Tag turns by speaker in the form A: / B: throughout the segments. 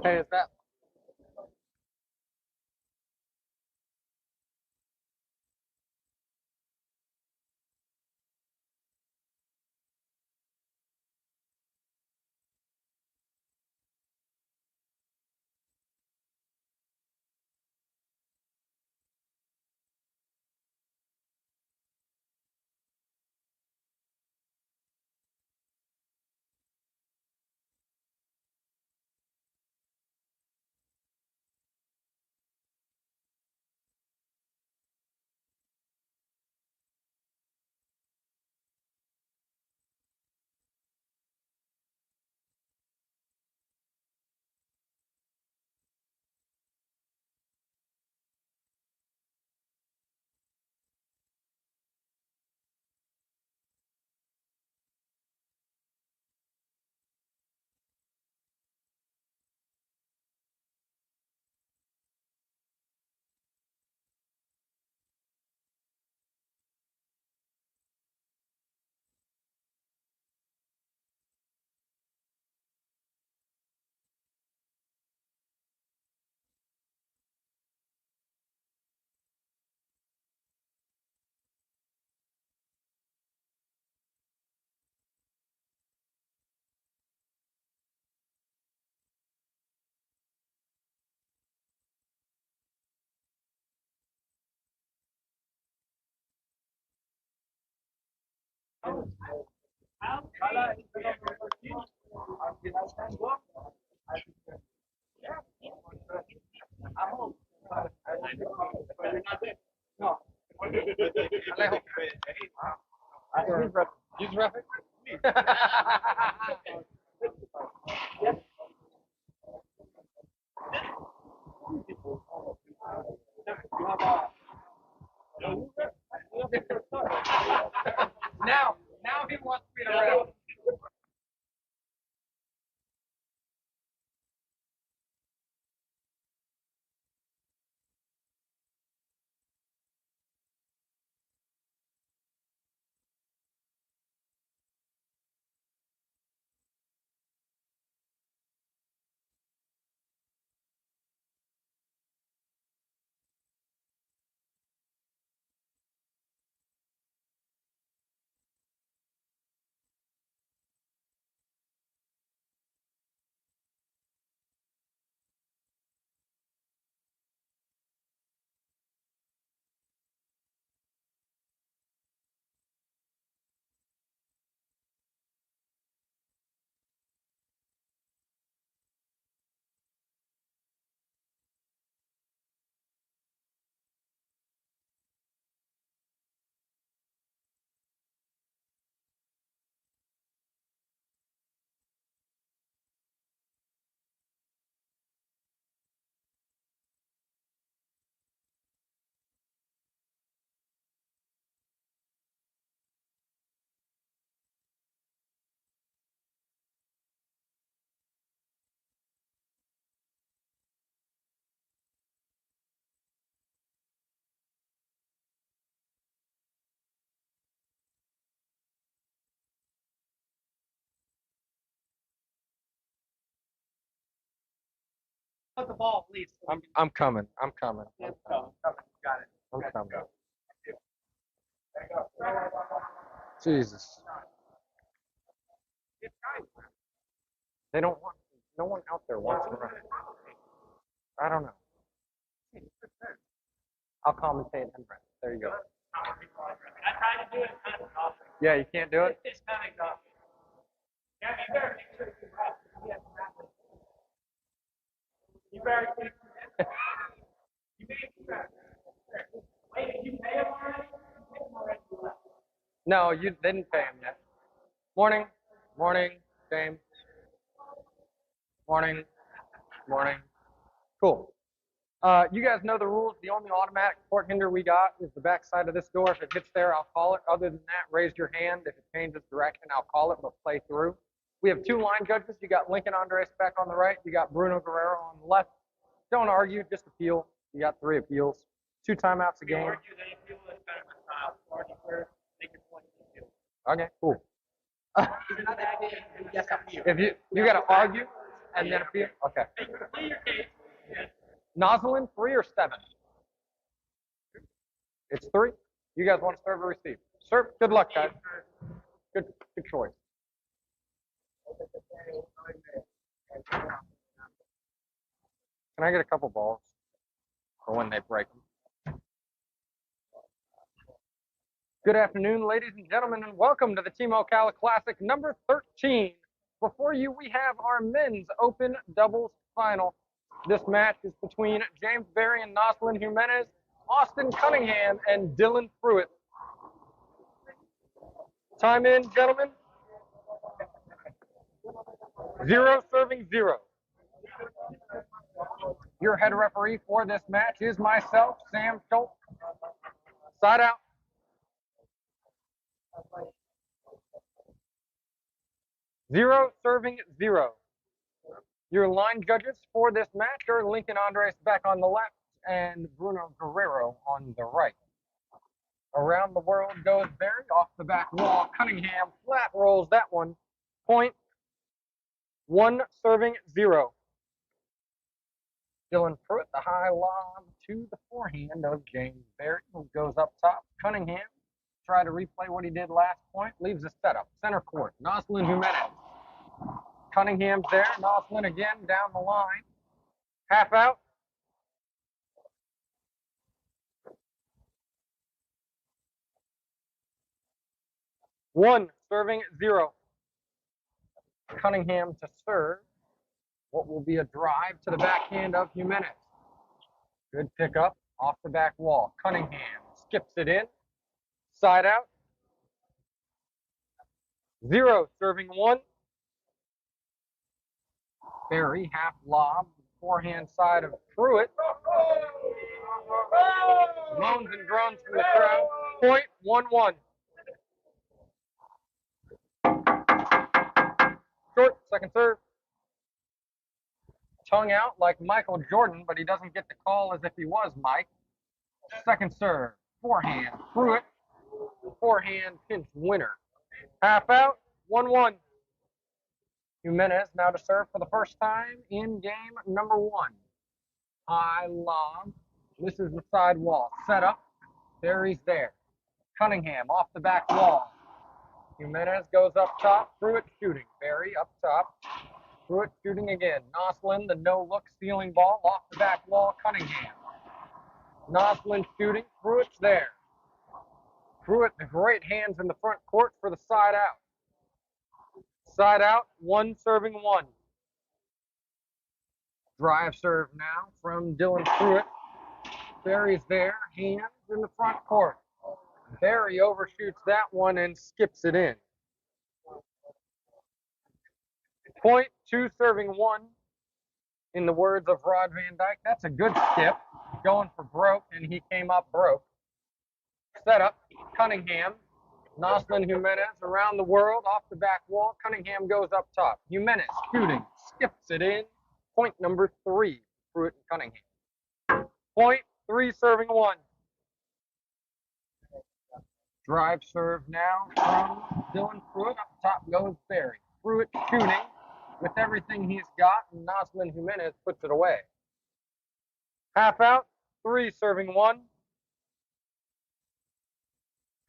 A: Hey, is that? Alejo. Use Rafa. Now he wants me to rep. Put the ball, please. I'm coming. I'm coming. I'm coming. Got it. I'm coming. Jesus. They don't want. No one out there wants to run. I don't know. I'll commentate and run. There you go.
B: I tried to do it. Kind of exhausting.
A: Yeah, you can't do it.
B: It's kind of exhausting. Yeah, you better make sure you rest. You better keep. You better keep rest. Wait, did you pay him already? You paid him already.
A: No, you didn't pay him yet. Morning. Morning, James. Morning. Morning. Cool. You guys know the rules. The only automatic court hinder we got is the back side of this door. If it hits there, I'll call it. Other than that, raise your hand. If it changes direction, I'll call it, but play through. We have two line judges. You got Lincoln Andres back on the right. You got Bruno Guerrero on the left. Don't argue, just appeal. You got 3 appeals. 2 timeouts a game.
B: Argue, they feel it's better than style. Argue first, make your point.
A: Okay, cool.
B: Yes,
A: If you got to argue, And then a few. Okay.
B: Complete your case.
A: Noslin, 3 or 7? It's 3. You guys want to serve or receive? Serve. Good luck, guys. Good choice. Can I get a couple balls for when they break them? Good afternoon, ladies and gentlemen, and welcome to the Team Ocala Classic number 13. Before you, we have our men's open doubles final. This match is between James Berry and Noslin Jimenez, Austin Cunningham, and Dylan Pruitt. Time in, gentlemen. 0 serving 0. Your head referee for this match is myself, Sam Schultz. Side out. Zero serving 0. Your line judges for this match are Lincoln Andres back on the left and Bruno Guerrero on the right. Around the world goes Berry off the back wall. Cunningham flat rolls that one. Point. 1 serving 0. Dylan Pruitt, the high lob to the forehand of James Berry, who goes up top. Cunningham try to replay what he did last point, leaves a setup. Center court, Noslin Jimenez. Cunningham's there, Noslin again down the line. Half out. One serving 0. Cunningham to serve. What will be a drive to the backhand of Jimenez. Good pickup off the back wall. Cunningham skips it in. Side out. 0 serving 1. Berry half lob, forehand side of Pruitt. Moans and groans from the crowd. Point. 1-1. Short, second serve. Tongue out like Michael Jordan, but he doesn't get the call as if he was Mike. Second serve, forehand, Pruitt. Forehand pinch winner. Half out, 1-1. Jimenez now to serve for the first time in game number 1. High lob. This is the side wall. Set up. Berry's there. Cunningham off the back wall. Jimenez goes up top. Pruitt shooting. Berry up top. Pruitt shooting again. Noslin, the no-look stealing ball off the back wall. Cunningham. Noslin shooting. Pruitt's there. Pruitt, the great hands in the front court for the side out. Side out, 1 serving 1. Drive serve now from Dylan Pruitt. Berry's there. Hands in the front court. Berry overshoots that one and skips it in. Point. 2 serving 1. In the words of Rod Van Dyke, that's a good skip. Going for broke, and he came up broke. Set up, Cunningham. Noslin Jimenez around the world, off the back wall. Cunningham goes up top. Jimenez shooting, skips it in. Point number 3, Pruitt and Cunningham. Point. 3 serving 1. Drive serve now from Dylan Pruitt. Up top goes Berry. Pruitt shooting with everything he's got, and Noslin Jimenez puts it away. Half out, 3 serving 1.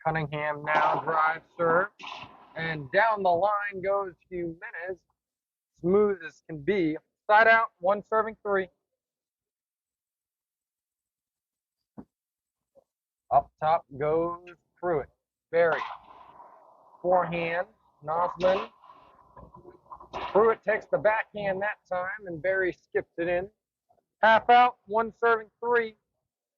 A: Cunningham now drive serve, and down the line goes Jimenez, smooth as can be. Side out, 1 serving 3. Up top goes Pruitt. Berry. Forehand, Noslin. Pruitt takes the backhand that time, and Berry skips it in. Half out, 1 serving 3.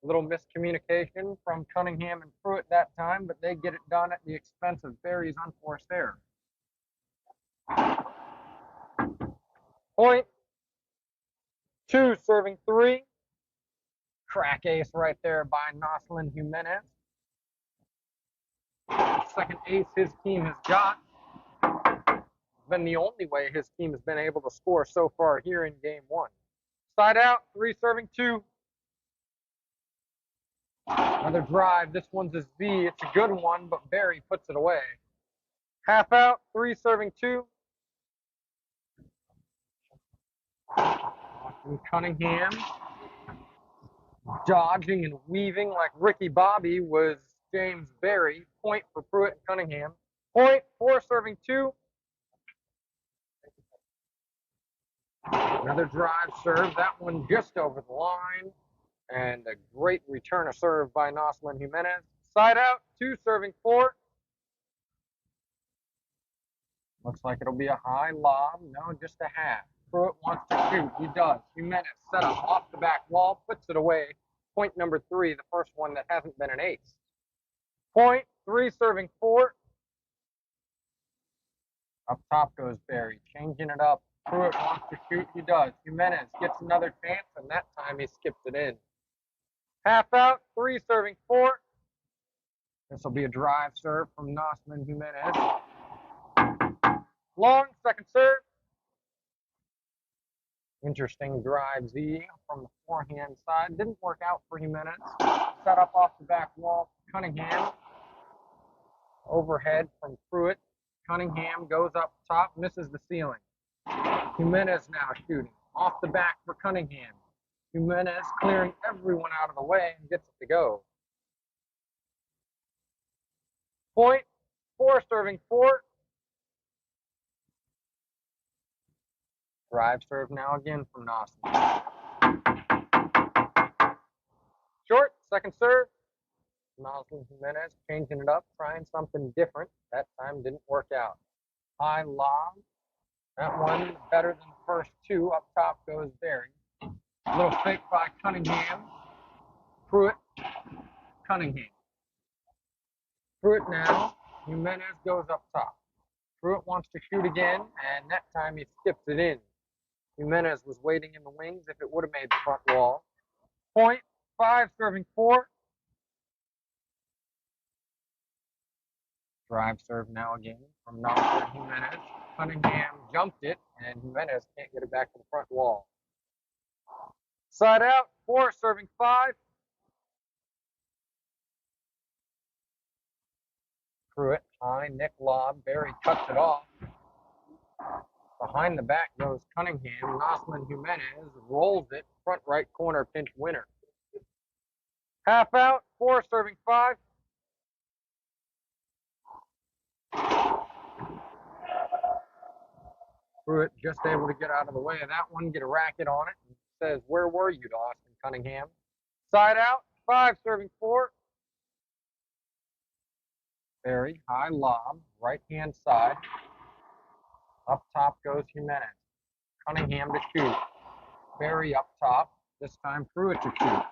A: A little miscommunication from Cunningham and Pruitt that time, but they get it done at the expense of Berry's unforced error. Point. 2 serving 3. Crack ace right there by Noslin Jimenez. Second ace his team has got. Been the only way his team has been able to score so far here in game 1. Side out, 3 serving 2. Another drive. This one's a Z. It's a good one, but Berry puts it away. Half out, 3 serving 2. Austin Cunningham dodging and weaving like Ricky Bobby was James Berry. Point for Pruitt and Cunningham. Point for serving 2. Another drive serve. That one just over the line. And a great return of serve by Noslin Jimenez. Side out, 2 serving 4. Looks like it'll be a high lob. No, just a half. Pruitt wants to shoot. He does. Jimenez set up off the back wall, puts it away. Point number 3, the first one that hasn't been an ace. Point 3 serving 4. Up top goes Berry, changing it up. Pruitt wants to shoot. He does. Jimenez gets another chance, and that time he skips it in. Half out, 3 serving 4. This will be a drive serve from Noslin Jimenez. Long, second serve. Interesting drive Z from the forehand side. Didn't work out for Jimenez. Set up off the back wall. Cunningham. Overhead from Pruitt. Cunningham goes up top, misses the ceiling. Jimenez now shooting. Off the back for Cunningham. Jimenez clearing everyone out of the way and gets it to go. Point 4 serving 4. Drive serve now again from Noslin. Short, second serve. Noslin Jimenez changing it up, trying something different. That time didn't work out. High lob. That one better than the first 2. Up top goes Berry. A little fake by Cunningham. Pruitt, Cunningham. Pruitt now. Jimenez goes up top. Pruitt wants to shoot again, and that time he skips it in. Jimenez was waiting in the wings if it would have made the front wall. Point 5 serving 4. Drive serve now again from Noslin Jimenez. Cunningham jumped it, and Jimenez can't get it back to the front wall. Side out, 4 serving 5. Pruitt, high, Nick lob. Berry cuts it off. Behind the back goes Cunningham. Noslin Jimenez rolls it. Front right corner pinch winner. Half out, 4 serving 5. Pruitt just able to get out of the way of that one, get a racket on it, and says, "Where were you to Austin Cunningham?" Side out, 5 serving 4. Berry, high lob, right hand side. Up top goes Jimenez. Cunningham to shoot. Berry up top. This time Pruitt to shoot.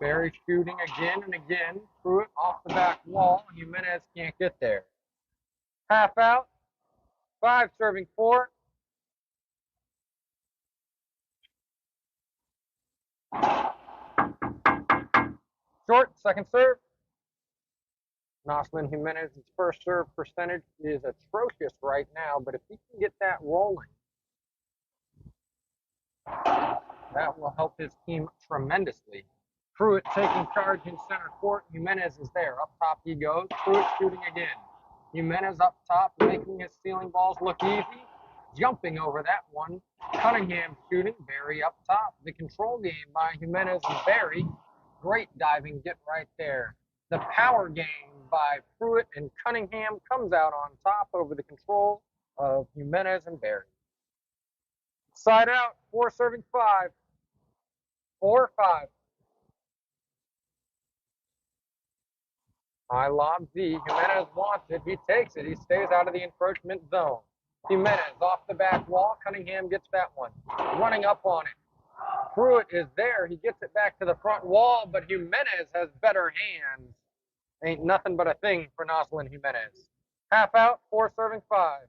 A: Berry shooting again and again. Pruitt off the back wall. Jimenez can't get there. Half out. 5 serving 4. Short, second serve. Noslin Jimenez's first serve percentage is atrocious right now, but if he can get that rolling, that will help his team tremendously. Pruitt taking charge in center court. Jimenez is there. Up top he goes. Pruitt shooting again. Jimenez up top, making his ceiling balls look easy. Jumping over that one. Cunningham shooting. Berry up top. The control game by Jimenez and Berry. Great diving get right there. The power game by Pruitt and Cunningham comes out on top over the control of Jimenez and Berry. Side out, 4 serving 5. 4-5. High lob Z. Jimenez wants it. He takes it. He stays out of the encroachment zone. Jimenez off the back wall. Cunningham gets that one. Running up on it. Pruitt is there. He gets it back to the front wall, but Jimenez has better hands. Ain't nothing but a thing for Noslin Jimenez. Half out, 4 serving 5.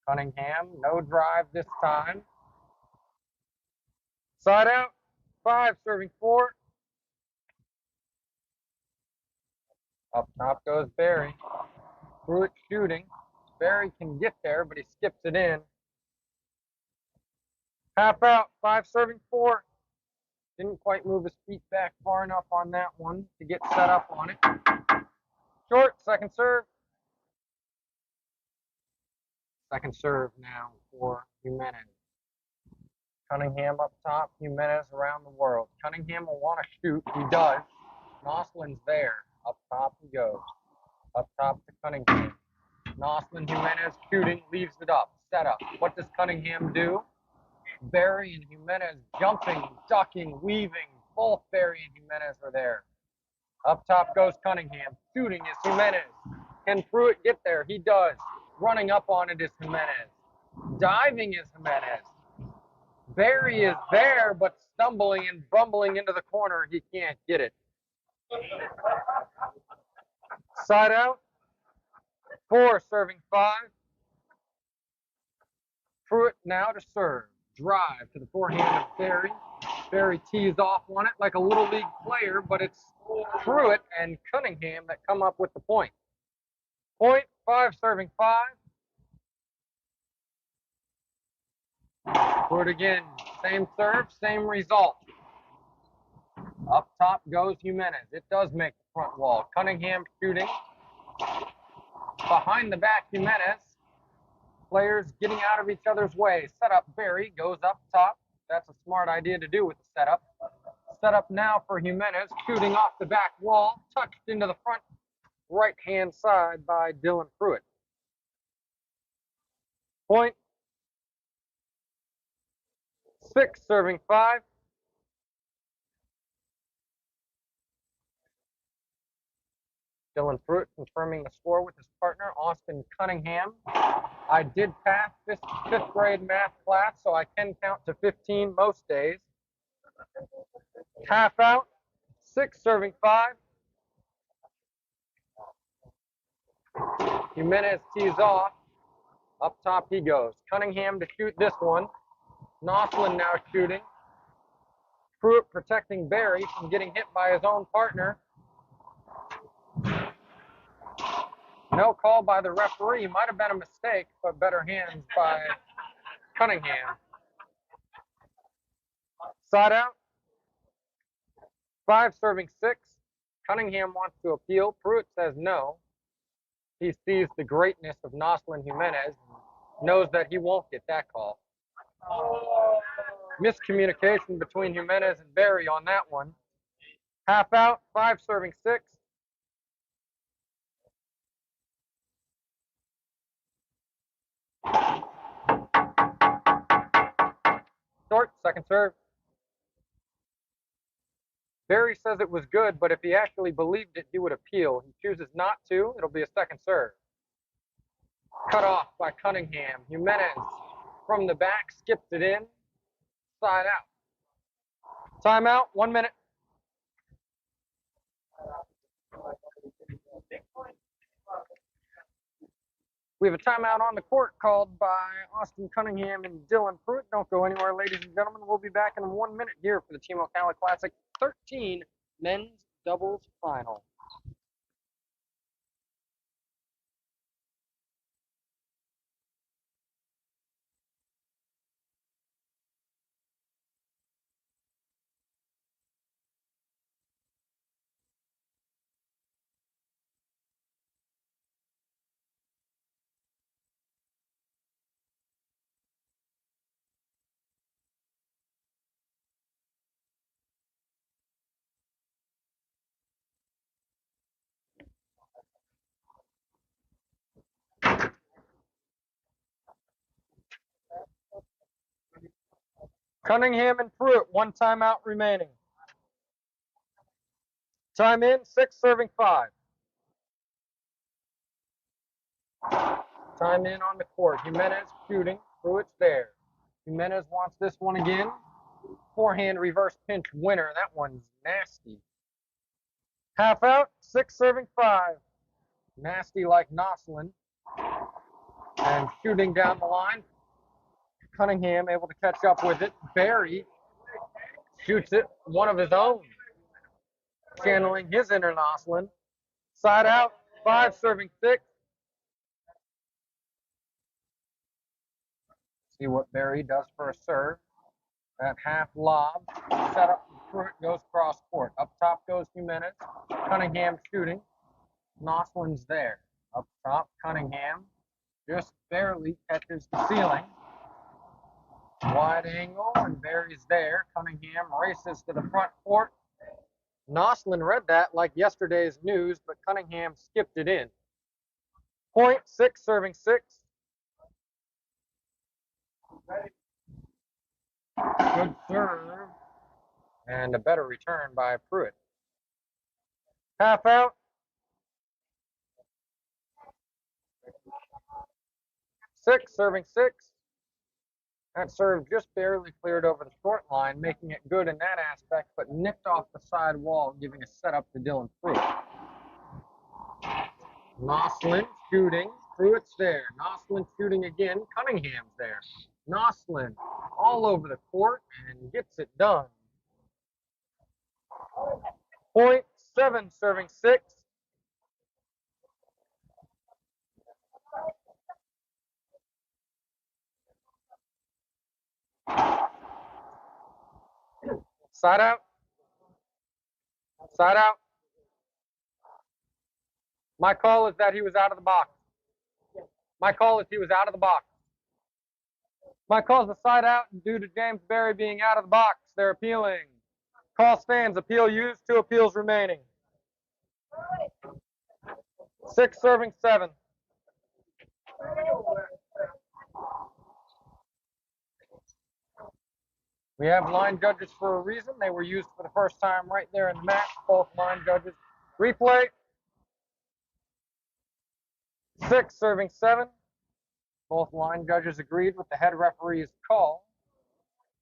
A: Cunningham, no drive this time. Side out, 5 serving 4. Up top goes Berry. Pruitt shooting. Berry can get there, but he skips it in. Half out, 5 serving 4. Didn't quite move his feet back far enough on that one to get set up on it. Short, second serve. Second serve now for Jimenez. Cunningham up top, Jimenez around the world. Cunningham will want to shoot. He does. Noslin's there. Up top he goes. Up top to Cunningham. Noslin, Jimenez shooting, leaves it up. Set up. What does Cunningham do? Barry and Jimenez jumping, ducking, weaving. Both Barry and Jimenez are there. Up top goes Cunningham. Shooting is Jimenez. Can Pruitt get there? He does. Running up on it is Jimenez. Diving is Jimenez. Barry is there, but stumbling and bumbling into the corner. He can't get it. Side out. 4 serving 5. Pruitt now to serve. Drive to the forehand of Barry. Barry tees off on it like a little league player, but it's Pruitt and Cunningham that come up with the point. Point, 5 serving 5. Pruitt again, same serve, same result. Up top goes Jimenez. It does make the front wall. Cunningham shooting. Behind the back, Jimenez. Players getting out of each other's way. Set up Barry, goes up top. That's a smart idea to do with the setup. Set up now for Jimenez, shooting off the back wall, touched into the front right-hand side by Dylan Pruitt. Point. 6 serving 5. Dylan Pruitt confirming the score with his partner, Austin Cunningham. I did pass fifth grade math class, so I can count to 15 most days. Half out, 6 serving 5. Jimenez tees off. Up top he goes. Cunningham to shoot this one. Noslin now shooting. Pruitt protecting Barry from getting hit by his own partner. No call by the referee. Might have been a mistake, but better hands by Cunningham. Side out. 5 serving 6. Cunningham wants to appeal. Pruitt says no. He sees the greatness of Noslin Jimenez and knows that he won't get that call. Miscommunication between Jimenez and Barry on that one. Half out, 5 serving 6. Short, second serve. Barry says it was good, but if he actually believed it, he would appeal. He chooses not to. It'll be a second serve. Cut off by Cunningham. Jimenez from the back, skips it in. Side out. Timeout, 1 minute. We have a timeout on the court called by Austin Cunningham and Dylan Pruitt. Don't go anywhere, ladies and gentlemen. We'll be back in 1 minute here for the Team Ocala Classic 13 men's doubles final. Cunningham and Pruitt, 1 timeout remaining. Time in, 6 serving 5. Time in on the court. Jimenez shooting. Pruitt's there. Jimenez wants this one again. Forehand reverse pinch winner. That one's nasty. Half out, 6 serving 5. Nasty like Noslin. And shooting down the line. Cunningham able to catch up with it. Barry shoots it, one of his own. Channeling his inner Noslin. Side out, 5 serving 6. See what Barry does for a serve. That half lob. Set up, Pruitt goes cross court. Up top goes Jimenez. Cunningham shooting. Noslin's there. Up top, Cunningham. just barely catches the ceiling. Wide angle, and Barry's there. Cunningham races to the front court. Noslin read that like yesterday's news, but Cunningham skipped it in. Point, 6, serving 6. Good serve. And a better return by Pruitt. Half out. 6, serving 6. That serve just barely cleared over the short line, making it good in that aspect, but nicked off the side wall, giving a setup to Dylan Pruitt. Noslin shooting. Pruitt's there. Noslin shooting again. Cunningham's there. Noslin all over the court and gets it done. Point, 7, serving 6. Side out. Side out. My call is that he was out of the box. My call is he was out of the box. My call is a side out due to James Berry being out of the box. They're appealing. Call stands. Appeal used. 2 appeals remaining. 6, serving 7. We have line judges for a reason. They were used for the first time right there in the match. Both line judges. Replay. 6, serving 7. Both line judges agreed with the head referee's call.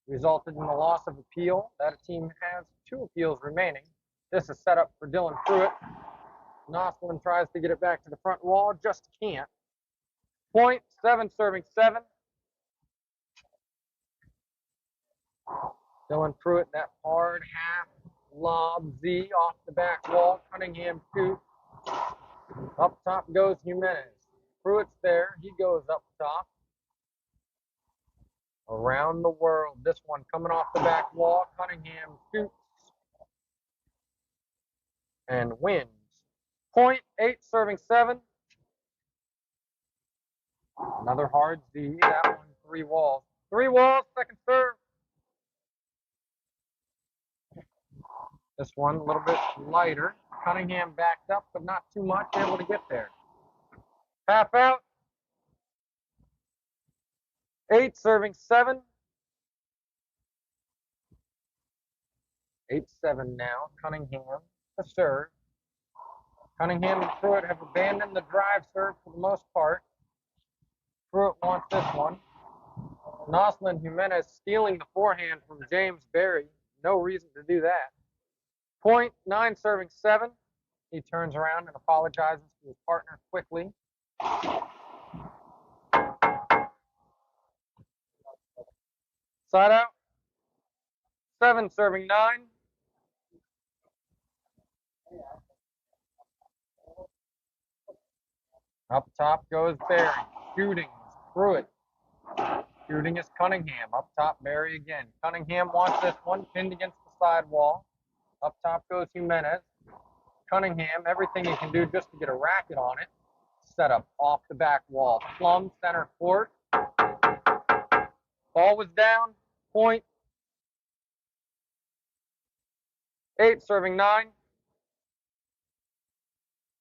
A: Resulted in the loss of appeal. That team has 2 appeals remaining. This is set up for Dylan Pruitt. Noslin tries to get it back to the front wall, just can't. Point, 7, serving 7. Dylan Pruitt, that hard half lob Z off the back wall. Cunningham shoots. Up top goes Jimenez. Pruitt's there. He goes up top. Around the world. This one coming off the back wall. Cunningham shoots and wins. Point, 8, serving 7. Another hard Z. That one, 3 walls. 3 walls, second serve. This one a little bit lighter. Cunningham backed up, but not too much, able to get there. Half out. 8, serving 7. 8-7 now. Cunningham to serve. Cunningham and Pruitt have abandoned the drive serve for the most part. Pruitt wants this one. Noslin Jimenez stealing the forehand from James Berry. No reason to do that. Point, 9, serving 7. He turns around and apologizes to his partner quickly. Side out. 7, serving 9. Up top goes Berry. Shooting is Pruitt. Shooting is Cunningham. Up top, Berry again. Cunningham wants this one pinned against the side wall. Up top goes Jimenez. Cunningham, everything he can do just to get a racket on it. Set up off the back wall. Plum, center court. Ball was down. Point. 8, serving 9.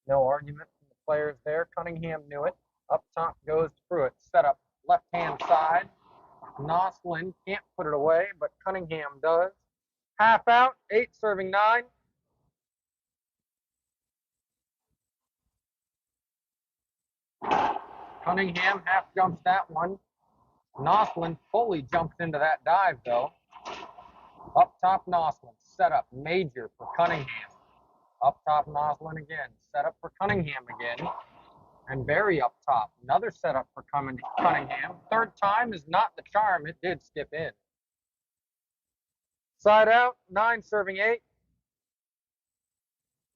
A: No argument from the players there. Cunningham knew it. Up top goes Pruitt. Set up left-hand side. Noslin can't put it away, but Cunningham does. Half out. 8, serving 9. Cunningham half jumps that one. Noslin fully jumps into that dive, though. Up top, Noslin. Set up major for Cunningham. Up top, Noslin again. Set up for Cunningham again. And Berry up top. Another setup for Cunningham. Third time is not the charm. It did skip in. Side out, 9, serving 8.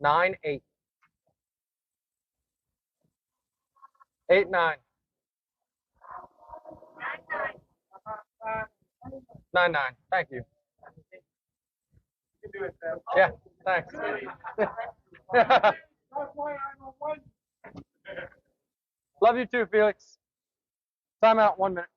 A: 9-8. 8-9. 9-9. Thank you.
B: You can do it, Sam.
A: Yeah, thanks.
B: That's why I'm a 1.
A: Love you too, Felix. Timeout, 1 minute.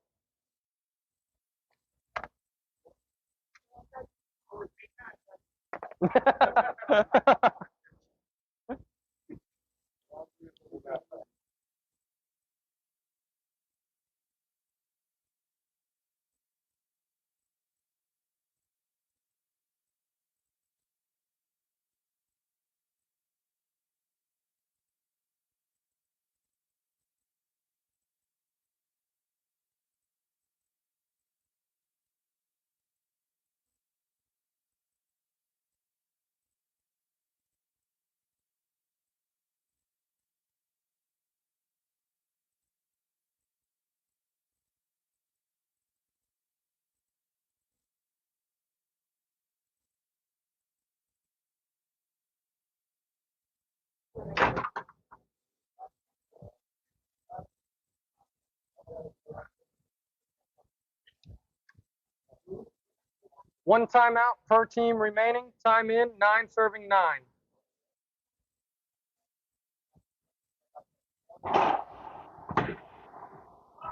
A: One timeout per team remaining. Time in, 9 serving 9.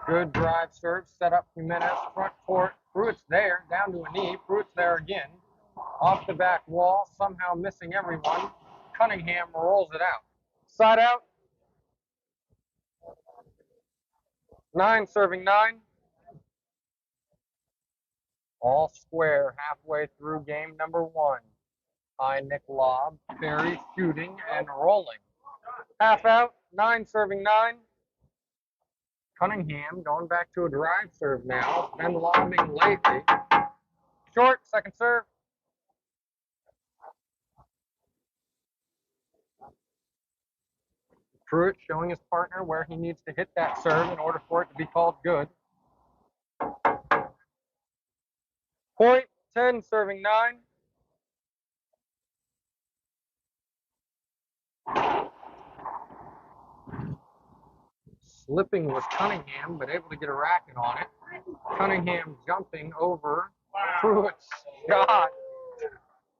A: Good drive serve, set up Jimenez, front court. Pruitt's there, down to a knee. Pruitt's there again. Off the back wall, somehow missing everyone. Cunningham rolls it out. Side out. 9 serving 9. All square halfway through game number 1. High Nick lob, Berry shooting and rolling. Half out, 9 serving 9. Cunningham going back to a drive serve now. Been lobbing lately. Short, second serve. Pruitt showing his partner where he needs to hit that serve in order for it to be called good. Point, 10 serving 9. Slipping was Cunningham, but able to get a racket on it. Cunningham jumping over Pruitt's shot.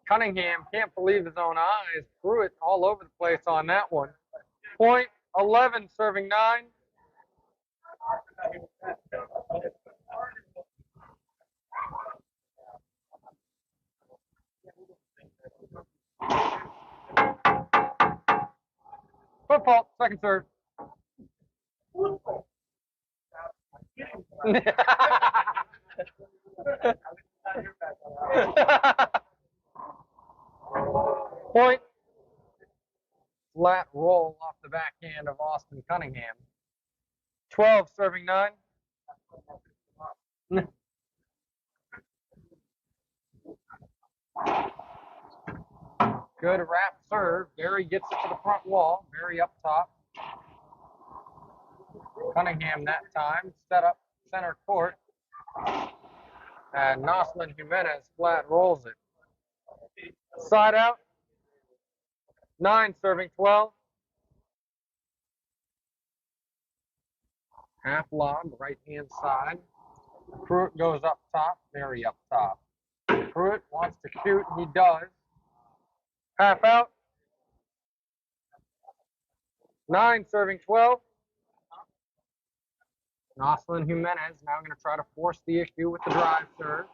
A: Cunningham can't believe his own eyes. Pruitt all over the place on that one. Point, 11 serving 9. Football, second serve. Point. Flat roll off the backhand of Austin Cunningham. 12 serving 9. Good wrap serve. Berry gets it to the front wall. Berry up top. Cunningham that time. Set up center court. And Noslin Jimenez flat rolls it. Side out. 9 serving 12. Half lob, right hand side. Pruitt goes up top. Berry up top. Pruitt wants to shoot. He does. Half out. 9 serving 12. Noslin Jimenez now going to try to force the issue with the drive serve.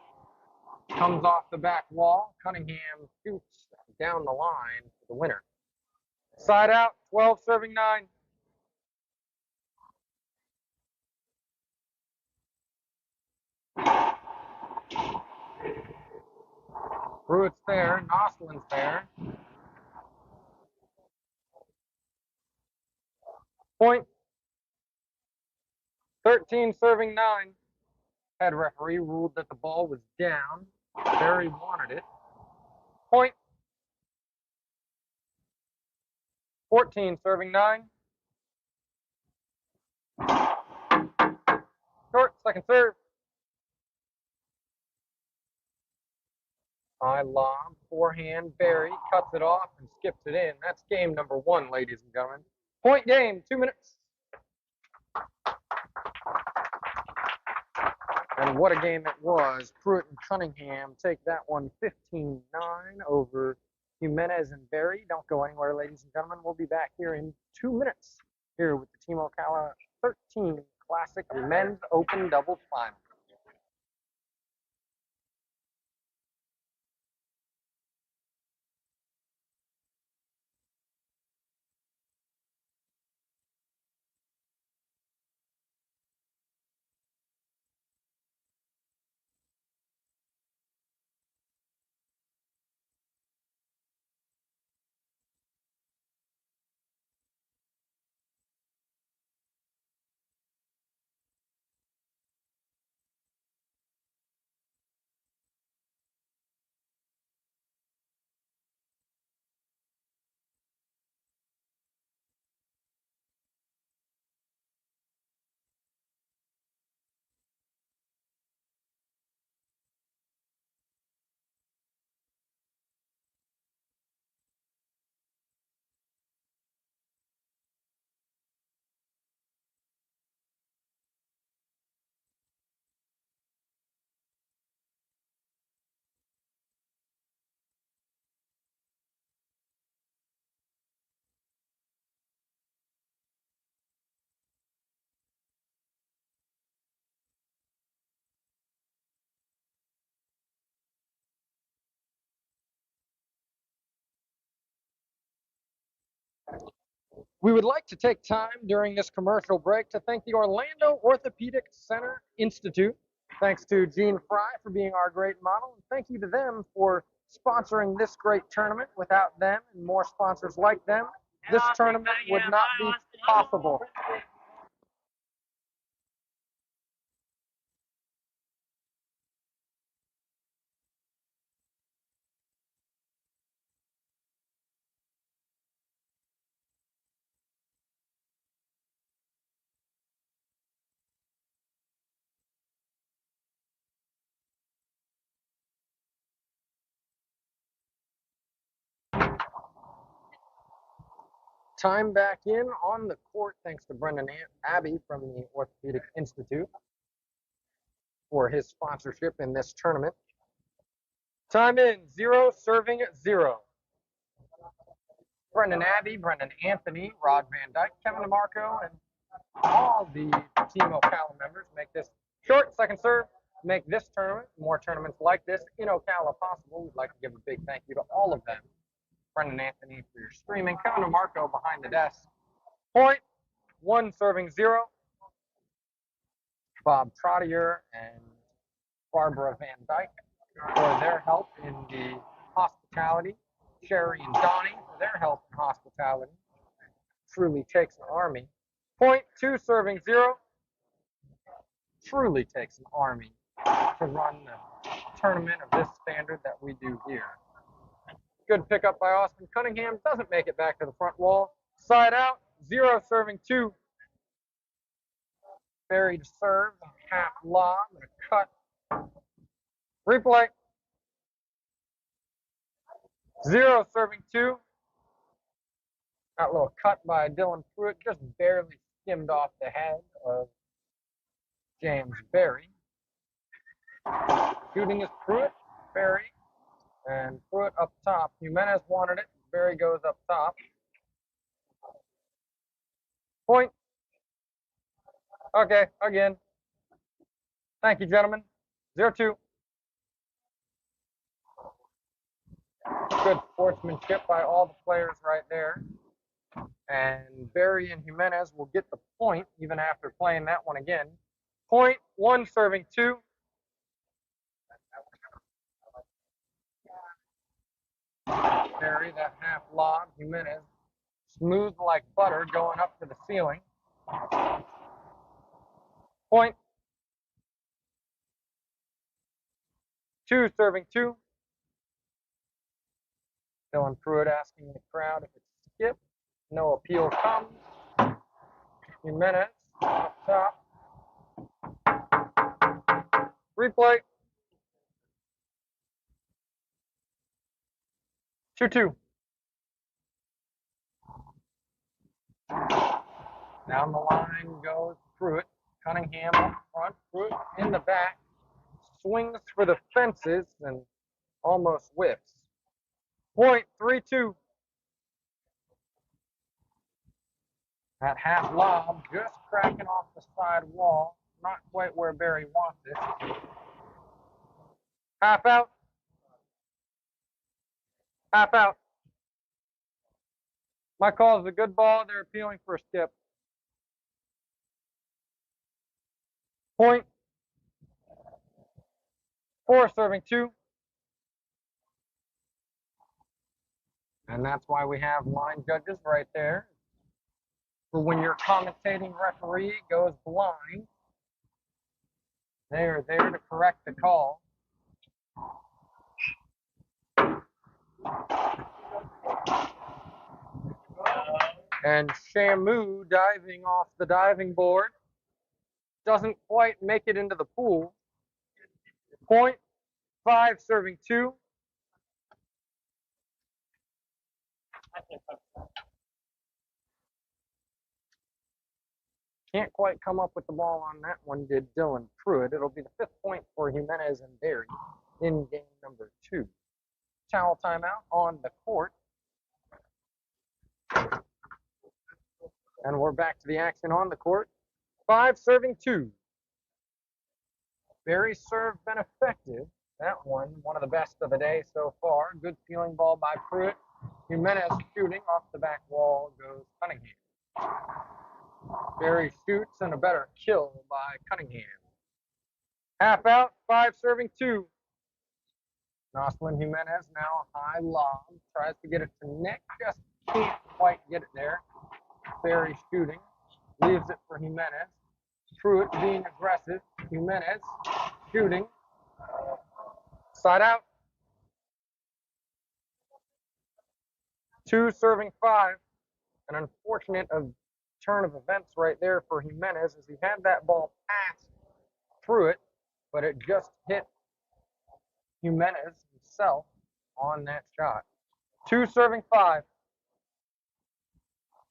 A: Comes off the back wall. Cunningham shoots down the line for the winner. Side out, 12 serving 9. Pruitt's there. Noslin's there. Point. 13 serving 9. Head referee ruled that the ball was down. Berry wanted it. Point. 14 serving 9. Short, second serve. High lob, forehand, Berry cuts it off and skips it in. That's game number 1, ladies and gentlemen. Point game, 2 minutes. And what a game it was. Pruitt and Cunningham take that one 15-9 over Jimenez and Berry. Don't go anywhere, ladies and gentlemen. We'll be back here in 2 minutes here with the Team Ocala 13 Classic Men's Open Doubles Final. We would like to take time during this commercial break to thank the Orlando Orthopedic Center Institute. Thanks to Gene Fry for being our great model, and thank you to them for sponsoring this great tournament. Without them and more sponsors like them, this tournament would not be possible. Time back in on the court, thanks to Brendan Abbey from the Orthopedic Institute for his sponsorship in this tournament. Time in, 0 serving 0. Brendan Abbey, Brendan Anthony, Rod Van Dyke, Kevin DeMarco, and all the Team Ocala members make this short second serve, make this tournament, more tournaments like this in Ocala possible. We'd like to give a big thank you to all of them. Brendan Anthony for your streaming, Kevin DeMarco behind the desk. Point, 1 serving 0. Bob Trottier and Barbara Van Dyke for their help in the hospitality. Sherry and Donnie for their help in hospitality. Truly takes an army. Point, 2 serving 0. Truly takes an army to run the tournament of this standard that we do here. Good pickup by Austin Cunningham. Doesn't make it back to the front wall. Side out, 0 serving 2. Buried serve, half lob, and a cut. Replay. 0 serving 2. That little cut by Dylan Pruitt just barely skimmed off the head of James Berry. Shooting is Pruitt, Berry, and Pruitt up top. Jimenez wanted it. Berry goes up top. Point. Okay, again. Thank you, gentlemen. 0-2. Good sportsmanship by all the players right there. And Berry and Jimenez will get the point even after playing that one again. Point, 1 serving 2. Berry, that half lob. Jimenez, smooth like butter, going up to the ceiling. Point. 2 serving 2. Dylan Pruitt asking the crowd if it's skip. No appeal comes. Jimenez up top. Replay. 2-2. Down the line goes Pruitt. Cunningham up front. Pruitt in the back. Swings for the fences and almost whiffs. Point, 3-2. That half lob just cracking off the side wall. Not quite where Barry wants it. Half out. Half out. My call is a good ball. They're appealing for a skip. Point. 4 serving 2. And that's why we have line judges right there. For when your commentating referee goes blind, they are there to correct the call. And Shamu diving off the diving board doesn't quite make it into the pool. Point. 5 serving 2. Can't quite come up with the ball on that one, did Dylan Pruitt. It'll be the 5th point for Jimenez and Barry in game number 2. Towel timeout on the court. And we're back to the action on the court. 5 serving 2. Barry's serve been effective. That one of the best of the day so far. Good feeling ball by Pruitt. Jimenez shooting off the back wall goes Cunningham. Barry shoots and a better kill by Cunningham. Half out, 5 serving 2. Noslin Jimenez now high lob. Tries to get it to Nick. Just can't quite get it there. Barry shooting. Leaves it for Jimenez. Pruitt being aggressive. Jimenez shooting. Side out. 2 serving 5. An unfortunate turn of events right there for Jimenez as he had that ball past Pruitt, but it just hit Jimenez himself on that shot. 2 serving 5.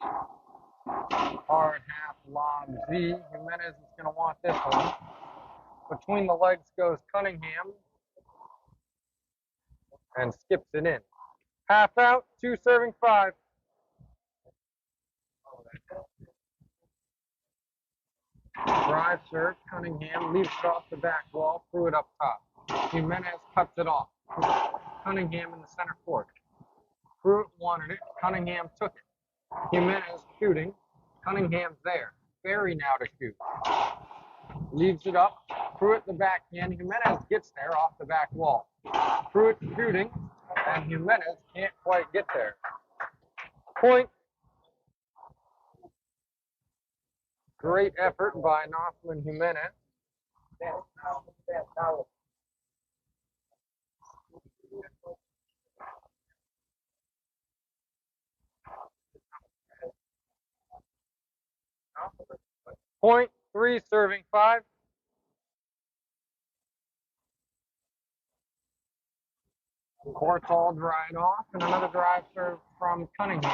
A: Hard half lob Z. Jimenez is going to want this one. Between the legs goes Cunningham and skips it in. Half out, 2 serving 5. Drive serve, Cunningham leaves it off the back wall, Pruitt up top. Jimenez cuts it off. Cunningham in the center court. Pruitt wanted it, Cunningham took it. Jimenez shooting, Cunningham's there. Barry now to shoot. Leaves it up, Pruitt the backhand, Jimenez gets there off the back wall. Pruitt shooting, and Jimenez can't quite get there. Point. Great effort by Noslin Jimenez. Point. 3 serving 5. Court's all dried off, and another drive serve from Cunningham.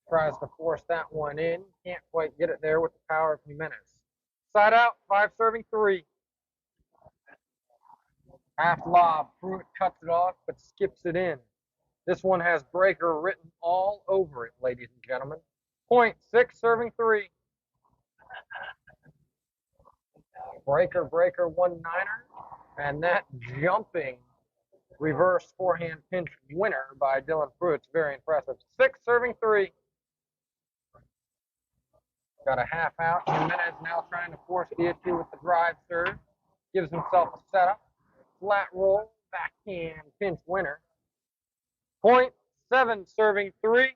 A: Tries to force that one in. Can't quite get it there with the power of Jimenez. Side out, 5 serving 3. Half lob. Pruitt cuts it off, but skips it in. This one has breaker written all over it, ladies and gentlemen. Point. 6 serving 3. Breaker, 1-9er. And that jumping reverse forehand pinch winner by Dylan Pruitt's very impressive. 6 serving 3. Got a half out. Jimenez now trying to force the issue with the drive serve. Gives himself a setup. Flat roll, backhand pinch winner. Point. 7 serving 3.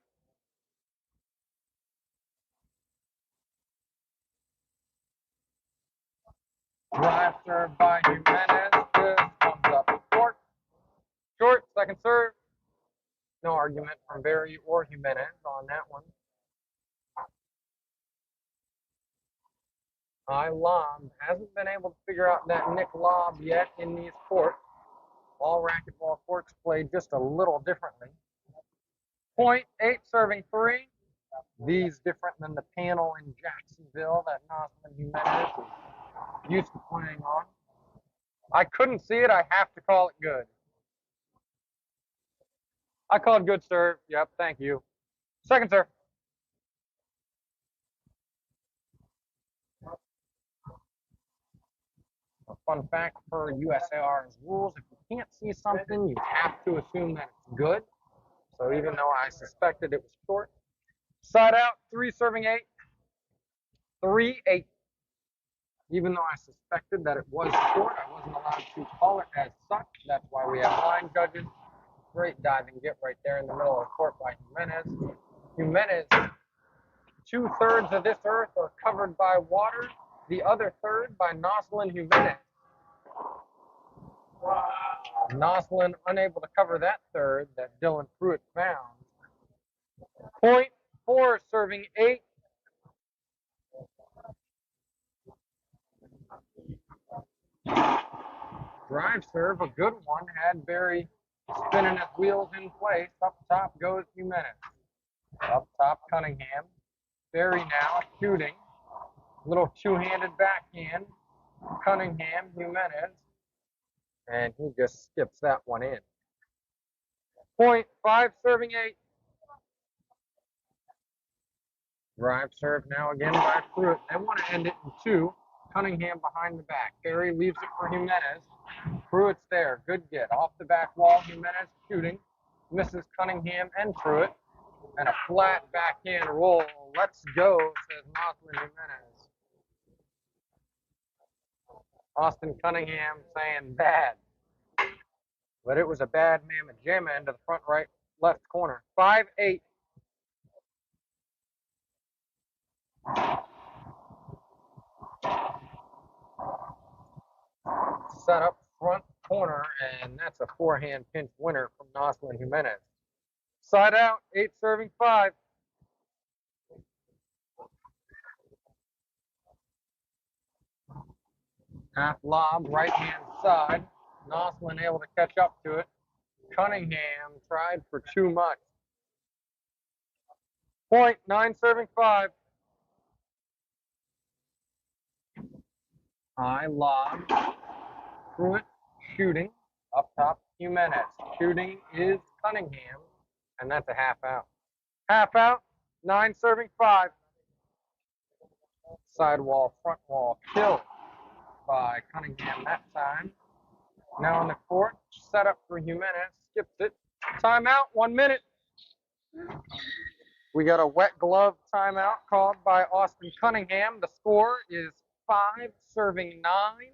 A: Drive serve by Jimenez. Just comes up short. Short, second serve. No argument from Barry or Jimenez on that one. High lob. Hasn't been able to figure out that Nick lob yet in these courts. All racquetball courts play just a little differently. Point. 8 serving 3. These different than the panel in Jacksonville that Noslin Jimenez is used to playing on. I couldn't see it. I have to call it good. I called good serve. Yep, thank you. Second serve. Fun fact per USAR's rules, if you can't see something, you have to assume that it's good. So even though I suspected it was short, side out, 3 serving 8, 3-8. Even though I suspected that it was short, I wasn't allowed to call it as such. That's why we have line judges. Great diving get right there in the middle of the court by Jimenez. Jimenez, 2/3 of this earth are covered by water. The other third by Noslin Jimenez. Noslin unable to cover that third that Dylan Pruitt found. Point 4 serving 8. Drive serve, a good one. Had Barry spinning his wheels in place. Up top goes Jimenez. Up top, Cunningham. Barry now shooting. Little two-handed backhand. Cunningham, Jimenez. And he just skips that one in. Point 5 serving 8. Drive serve now again by Pruitt. They want to end it in 2. Cunningham behind the back. Barry leaves it for Jimenez. Pruitt's there. Good get. Off the back wall, Jimenez shooting. Misses Cunningham and Pruitt. And a flat backhand roll. Let's go, says Noslin Jimenez. Austin Cunningham saying bad. But it was a bad mamma jamma into the front right left corner. 5-8. Set up front corner, and that's a forehand pinch winner from Noslin Jimenez. Side out, 8 serving 5. Half lob, right hand side. Noslin able to catch up to it. Cunningham tried for too much. Point, 9 serving 5. High lob. Pruitt shooting. Up top, Jimenez. Shooting is Cunningham, and that's a half out. Half out, 9 serving 5. Side wall, front wall, killed by Cunningham that time. Now on the court, set up for Jimenez, skips it. Timeout, 1 minute. We got a wet glove timeout called by Austin Cunningham. The score is 5 serving 9.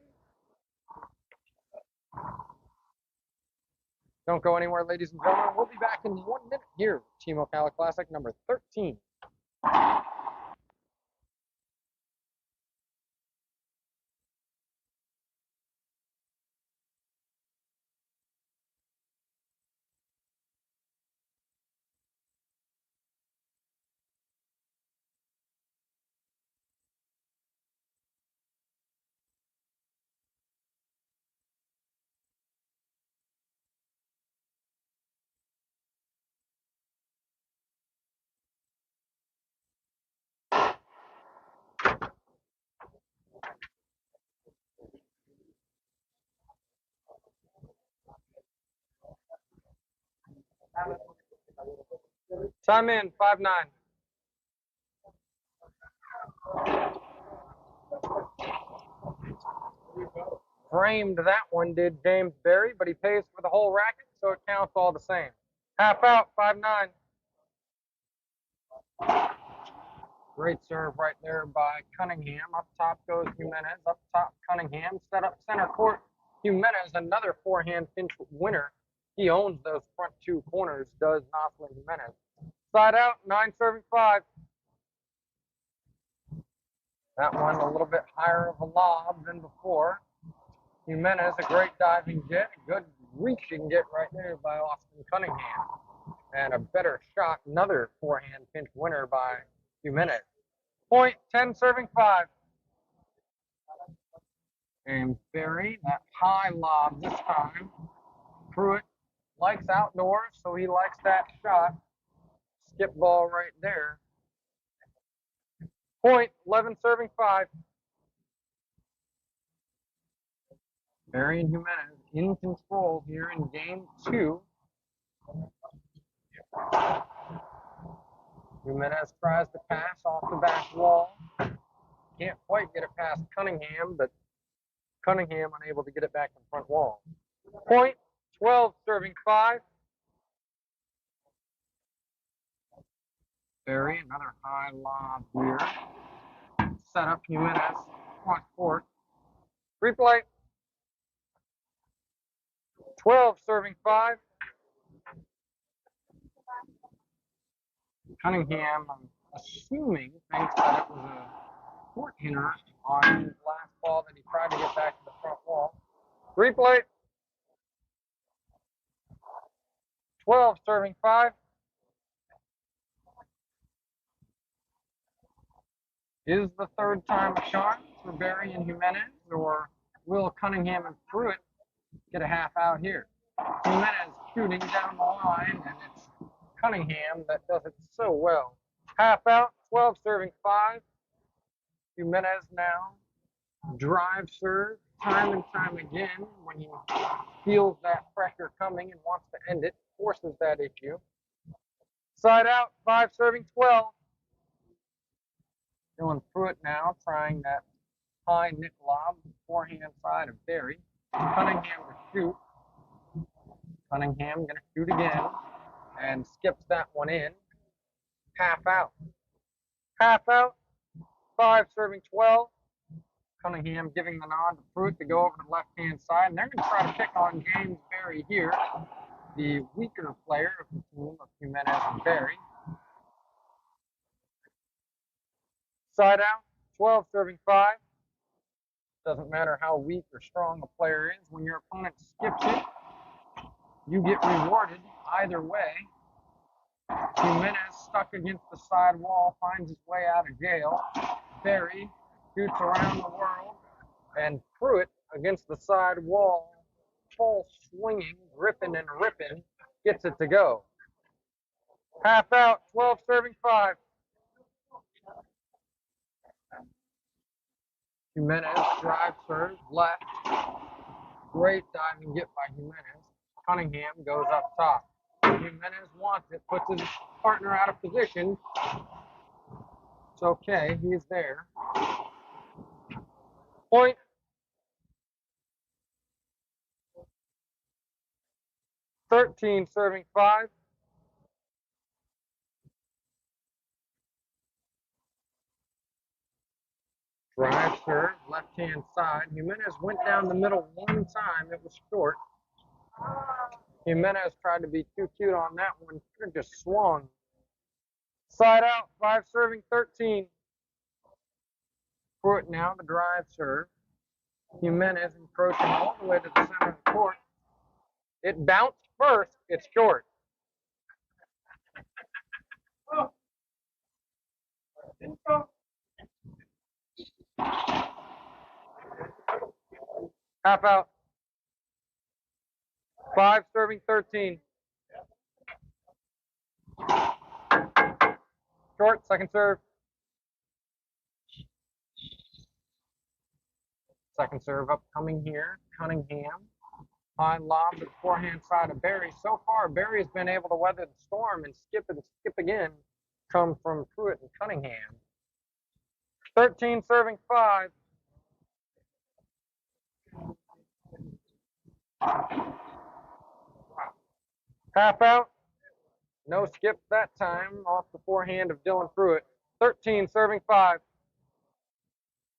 A: Don't go anywhere, ladies and gentlemen. We'll be back in 1 minute here with Team Ocala Classic number 13. Time in, 5-9. Framed that one, did James Berry, but he pays for the whole racket, so it counts all the same. Half out, 5-9. Great serve right there by Cunningham. Up top goes Jimenez. Up top, Cunningham. Set up center court. Jimenez, another forehand pinch winner. He owns those front 2 corners, does Noslin Jimenez. Side out, 9 serving 5. That one a little bit higher of a lob than before. Jimenez, a great diving get. A good reaching get right there by Austin Cunningham. And a better shot, another forehand pinch winner by Jimenez. Point, 10 serving 5. And Barry, that high lob this time. Pruitt likes outdoors, so he likes that shot. Skip ball right there. Point, 11 serving 5. Barry and Jimenez in control here in game 2. Jimenez tries to pass off the back wall. Can't quite get it past Cunningham, but Cunningham unable to get it back in front wall. Point, 12 serving 5. Barry, another high lob here. Set up Jimenez, front court. Replay. 12 serving 5. Cunningham, I'm assuming, thinks that it was a court hitter on his last ball that he tried to get back to the front wall. Replay. 12 serving 5. Is the third time a charm for Barry and Jimenez, or will Cunningham and Pruitt get a half out here? Jimenez shooting down the line, and it's Cunningham that does it so well. Half out, 12 serving 5. Jimenez now drive serve time and time again when he feels that pressure coming and wants to end it, forces that issue. Side out, 5 serving 12. Dylan Pruitt now trying that high nick lob, forehand side of Barry. Cunningham to shoot. Cunningham going to shoot again and skips that one in. Half out. Half out, 5 serving 12. Cunningham giving the nod to Pruitt to go over to the left-hand side, and they're going to try to pick on James Barry here, the weaker player of the team of Jimenez and Barry. Side out, 12 serving 5. Doesn't matter how weak or strong a player is. When your opponent skips it, you get rewarded either way. Jimenez stuck against the side wall, finds his way out of jail. Barry shoots around the world, and Pruitt against the side wall, full swinging, ripping and ripping, gets it to go. Half out, 12 serving 5. Jimenez drive serve left. Great diving get by Jimenez. Cunningham goes up top. Jimenez wants it, puts his partner out of position. It's okay, he's there. Point. Thirteen serving 5. Drive serve, left-hand side. Jimenez went down the middle one time. It was short. Jimenez tried to be too cute on that one. Could have just swung. Side out, 5 serving 13. Pruitt now the drive serve. Jimenez encroaching all the way to the center of the court. It bounced first. It's short. Half out. 5 serving 13. Short, second serve. Second serve upcoming here. Cunningham. High lob to the forehand side of Barry. So far, Barry has been able to weather the storm and skip again. Come from Pruitt and Cunningham. 13 serving 5. Half out. No skip that time off the forehand of Dylan Pruitt. 13 serving 5.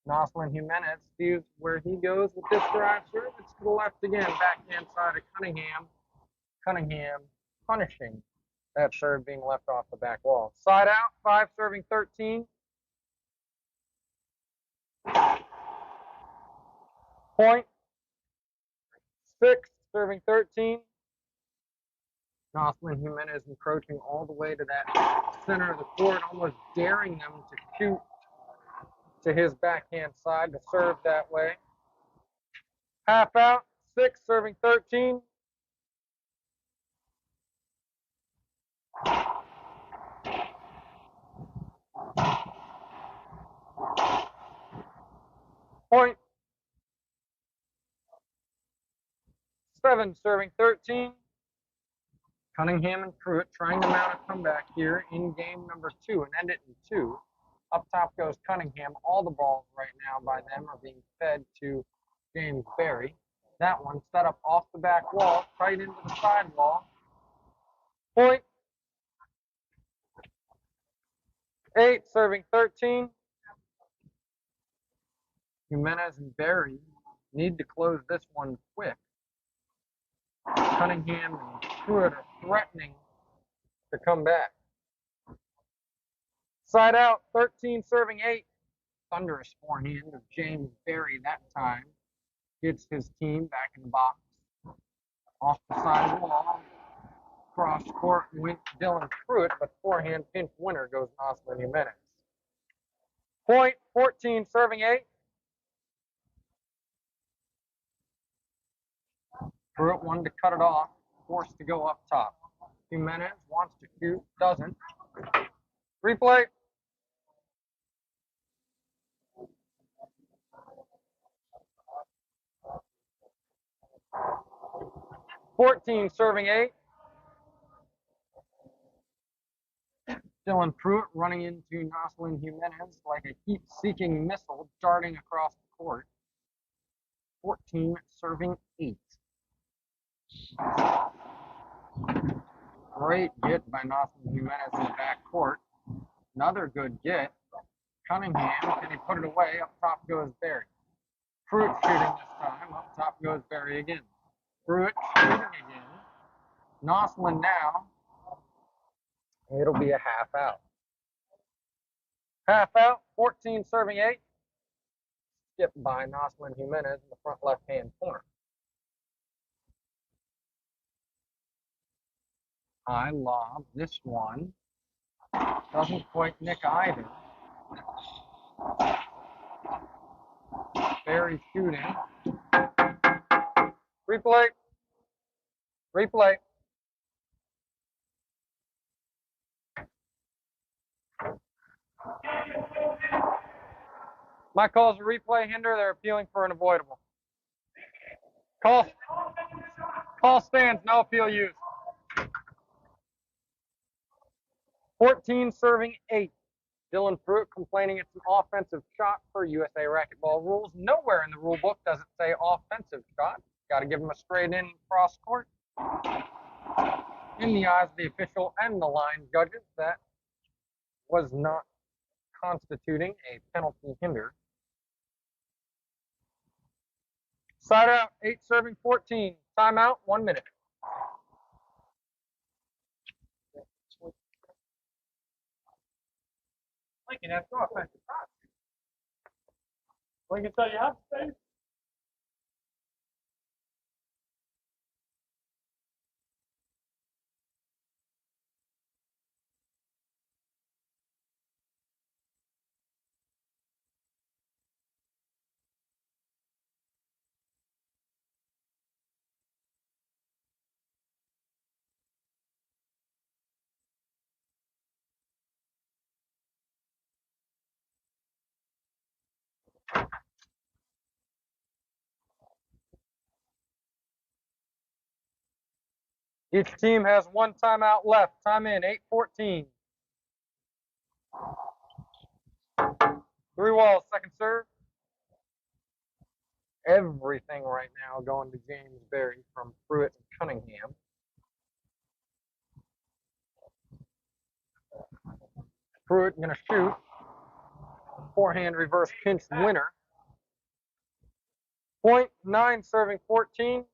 A: Noslin Jimenez sees where he goes with this drive serve. It's to the left again, backhand side of Cunningham. Cunningham punishing that serve being left off the back wall. Side out, 5 serving 13. Point. 6 serving 13. Noslin Jimenez encroaching all the way to that center of the court, almost daring them to shoot to his backhand side to serve that way. Half out, 6 serving 13. Point. 7 serving 13. Cunningham and Pruitt trying to mount a comeback here in game number 2 and end it in 2. Up top goes Cunningham. All the balls right now by them are being fed to James Berry. That one set up off the back wall, right into the side wall. Point. 8, serving 13. Jimenez and Berry need to close this one quick. Cunningham and Pruitt are threatening to come back. Side out, 13, serving 8. Thunderous forehand of James Berry that time. Gets his team back in the box. Off the side wall. Cross court went Dylan Pruitt, but forehand pinch winner goes Noslin Jimenez. Point, 14, serving 8. Pruitt wanted to cut it off, forced to go up top. Jimenez wants to shoot, doesn't. Replay. "14, serving 8. Dylan Pruitt running into Noslin Jimenez like a heat-seeking missile darting across the court. 14, serving 8. Great get by Noslin Jimenez in the back court. Another good get. Cunningham, can he put it away? Up top goes Berry. Pruitt shooting this time. Up top goes Berry again. Pruitt shooting again. Noslin now. It'll be a half out. Half out, 14, serving 8. Skipped by Noslin Jimenez in the front left-hand corner. High lob. This one doesn't quite nick either. Berry shooting. Replay. Replay. My call's a replay hinder. They're appealing for an avoidable. Call stands. No appeal used. 14, serving 8. Dylan Pruitt complaining it's an offensive shot per USA Racquetball rules. Nowhere in the rule book does it say offensive shot. Got to give him a straight in cross court. In the eyes of the official and the line judges, that was not constituting a penalty hinder. Side out, 8, serving 14. Timeout, 1 minute.
B: Lincoln, that's no offensive shot. Lincoln tell you how to stay.
A: Each team has 1 timeout left. Time in, 8:14. 3 walls, second serve. Everything right now going to James Berry from Pruitt and Cunningham. Pruitt going to shoot. Forehand reverse pinch winner. Point, 9, serving 14.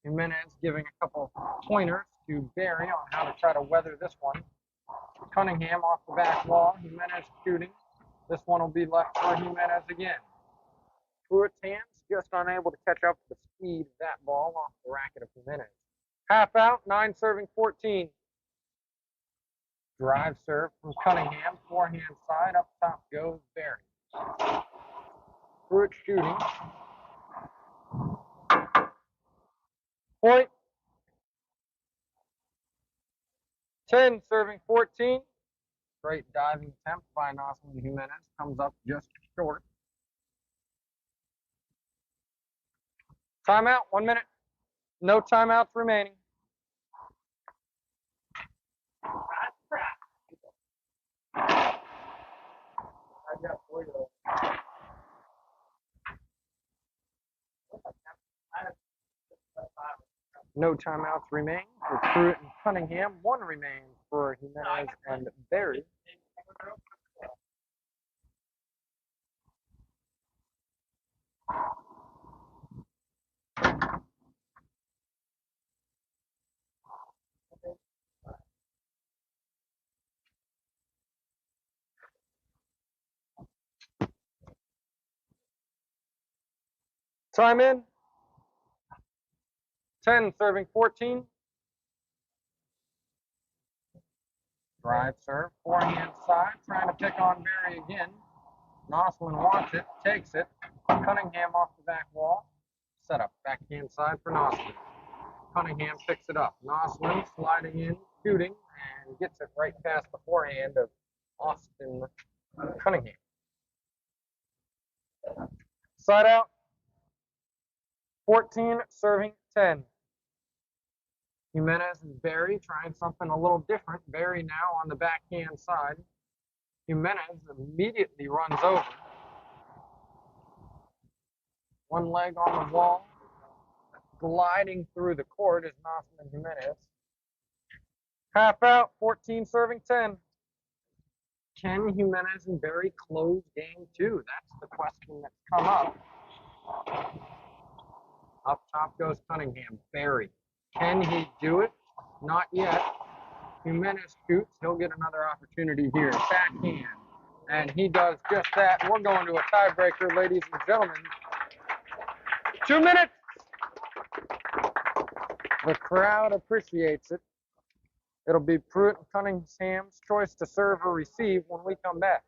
A: Jimenez giving a couple pointers to Berry on how to try to weather this one. Cunningham off the back wall. Jimenez shooting. This one will be left for Jimenez again. Pruitt's hands just unable to catch up to the speed of that ball off the racket of Jimenez. Half out, 9, serving 14. Drive serve from Cunningham. Forehand side, up top goes Berry. Pruitt shooting. Point. 10, serving 14. Great diving attempt by Noslin Jimenez. Comes up just short. Timeout, 1 minute. No timeouts remaining. No timeouts remain for Pruitt and Cunningham. One remains for Jimenez and Berry. Time in. 10 serving 14. Drive serve, forehand side, trying to pick on Berry again. Noslin wants it, takes it. Cunningham off the back wall. Set up, backhand side for Noslin. Cunningham picks it up. Noslin sliding in, shooting, and gets it right past the forehand of Austin Cunningham. Side out. 14 serving 10. Jimenez and Berry trying something a little different. Berry now on the backhand side. Jimenez immediately runs over. One leg on the wall. Gliding through the court is Noslin Jimenez. Half out, 14 serving 10. Can Jimenez and Berry close game 2? That's the question that's come up. Up top goes Cunningham. Berry. Can he do it? Not yet. Jimenez shoots. He'll get another opportunity here. Backhand. And he does just that. We're going to a tiebreaker, ladies and gentlemen. 2 minutes. The crowd appreciates it. It'll be Pruitt and Cunningham's choice to serve or receive when we come back.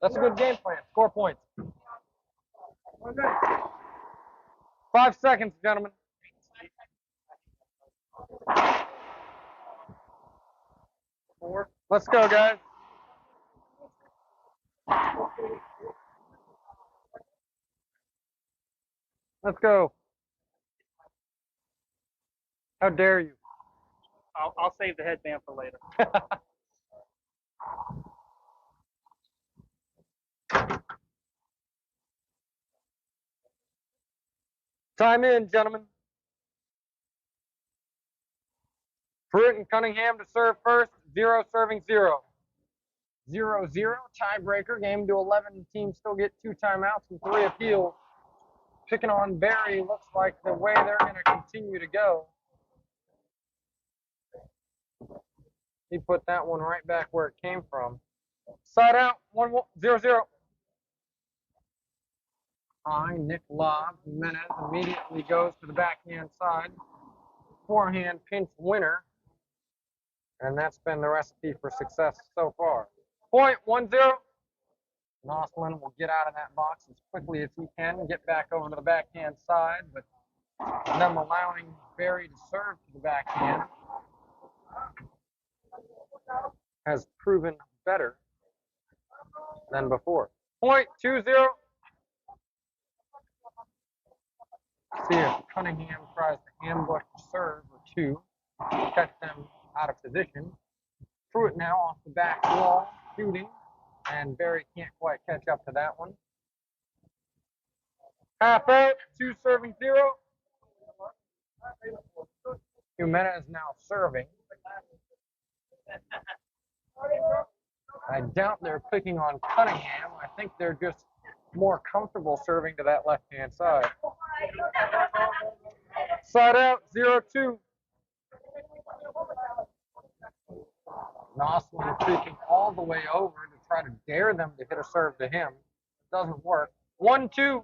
A: That's a good game plan. Score points. 5 seconds, gentlemen. Let's go, guys. Let's go. How dare you?
B: I'll save the headband for later.
A: Time in, gentlemen. Pruitt and Cunningham to serve first. 0 serving 0. 0-0. Tiebreaker. Game to 11. Teams still get 2 timeouts and 3 appeals. Picking on Berry looks like the way they're going to continue to go. He put that one right back where it came from. Side out. 1-0-0. High, Nick lob. Jimenez immediately goes to the backhand side. Forehand pinch winner. And that's been the recipe for success so far. Point, 1-0. Noslin will get out of that box as quickly as he can and get back over to the backhand side, but and them allowing Barry to serve to the backhand has proven better than before. Point 2-0. See if Cunningham tries to ambush the serve or two, catch them out of position. Pruitt now off the back wall, shooting, and Barry can't quite catch up to that one. Half out, 2 serving 0. Jimenez now serving. I doubt they're picking on Cunningham. I think they're just more comfortable serving to that left-hand side. Side out, 0-2. Noslin creeping all the way over to try to dare them to hit a serve to him. It doesn't work. 1-2.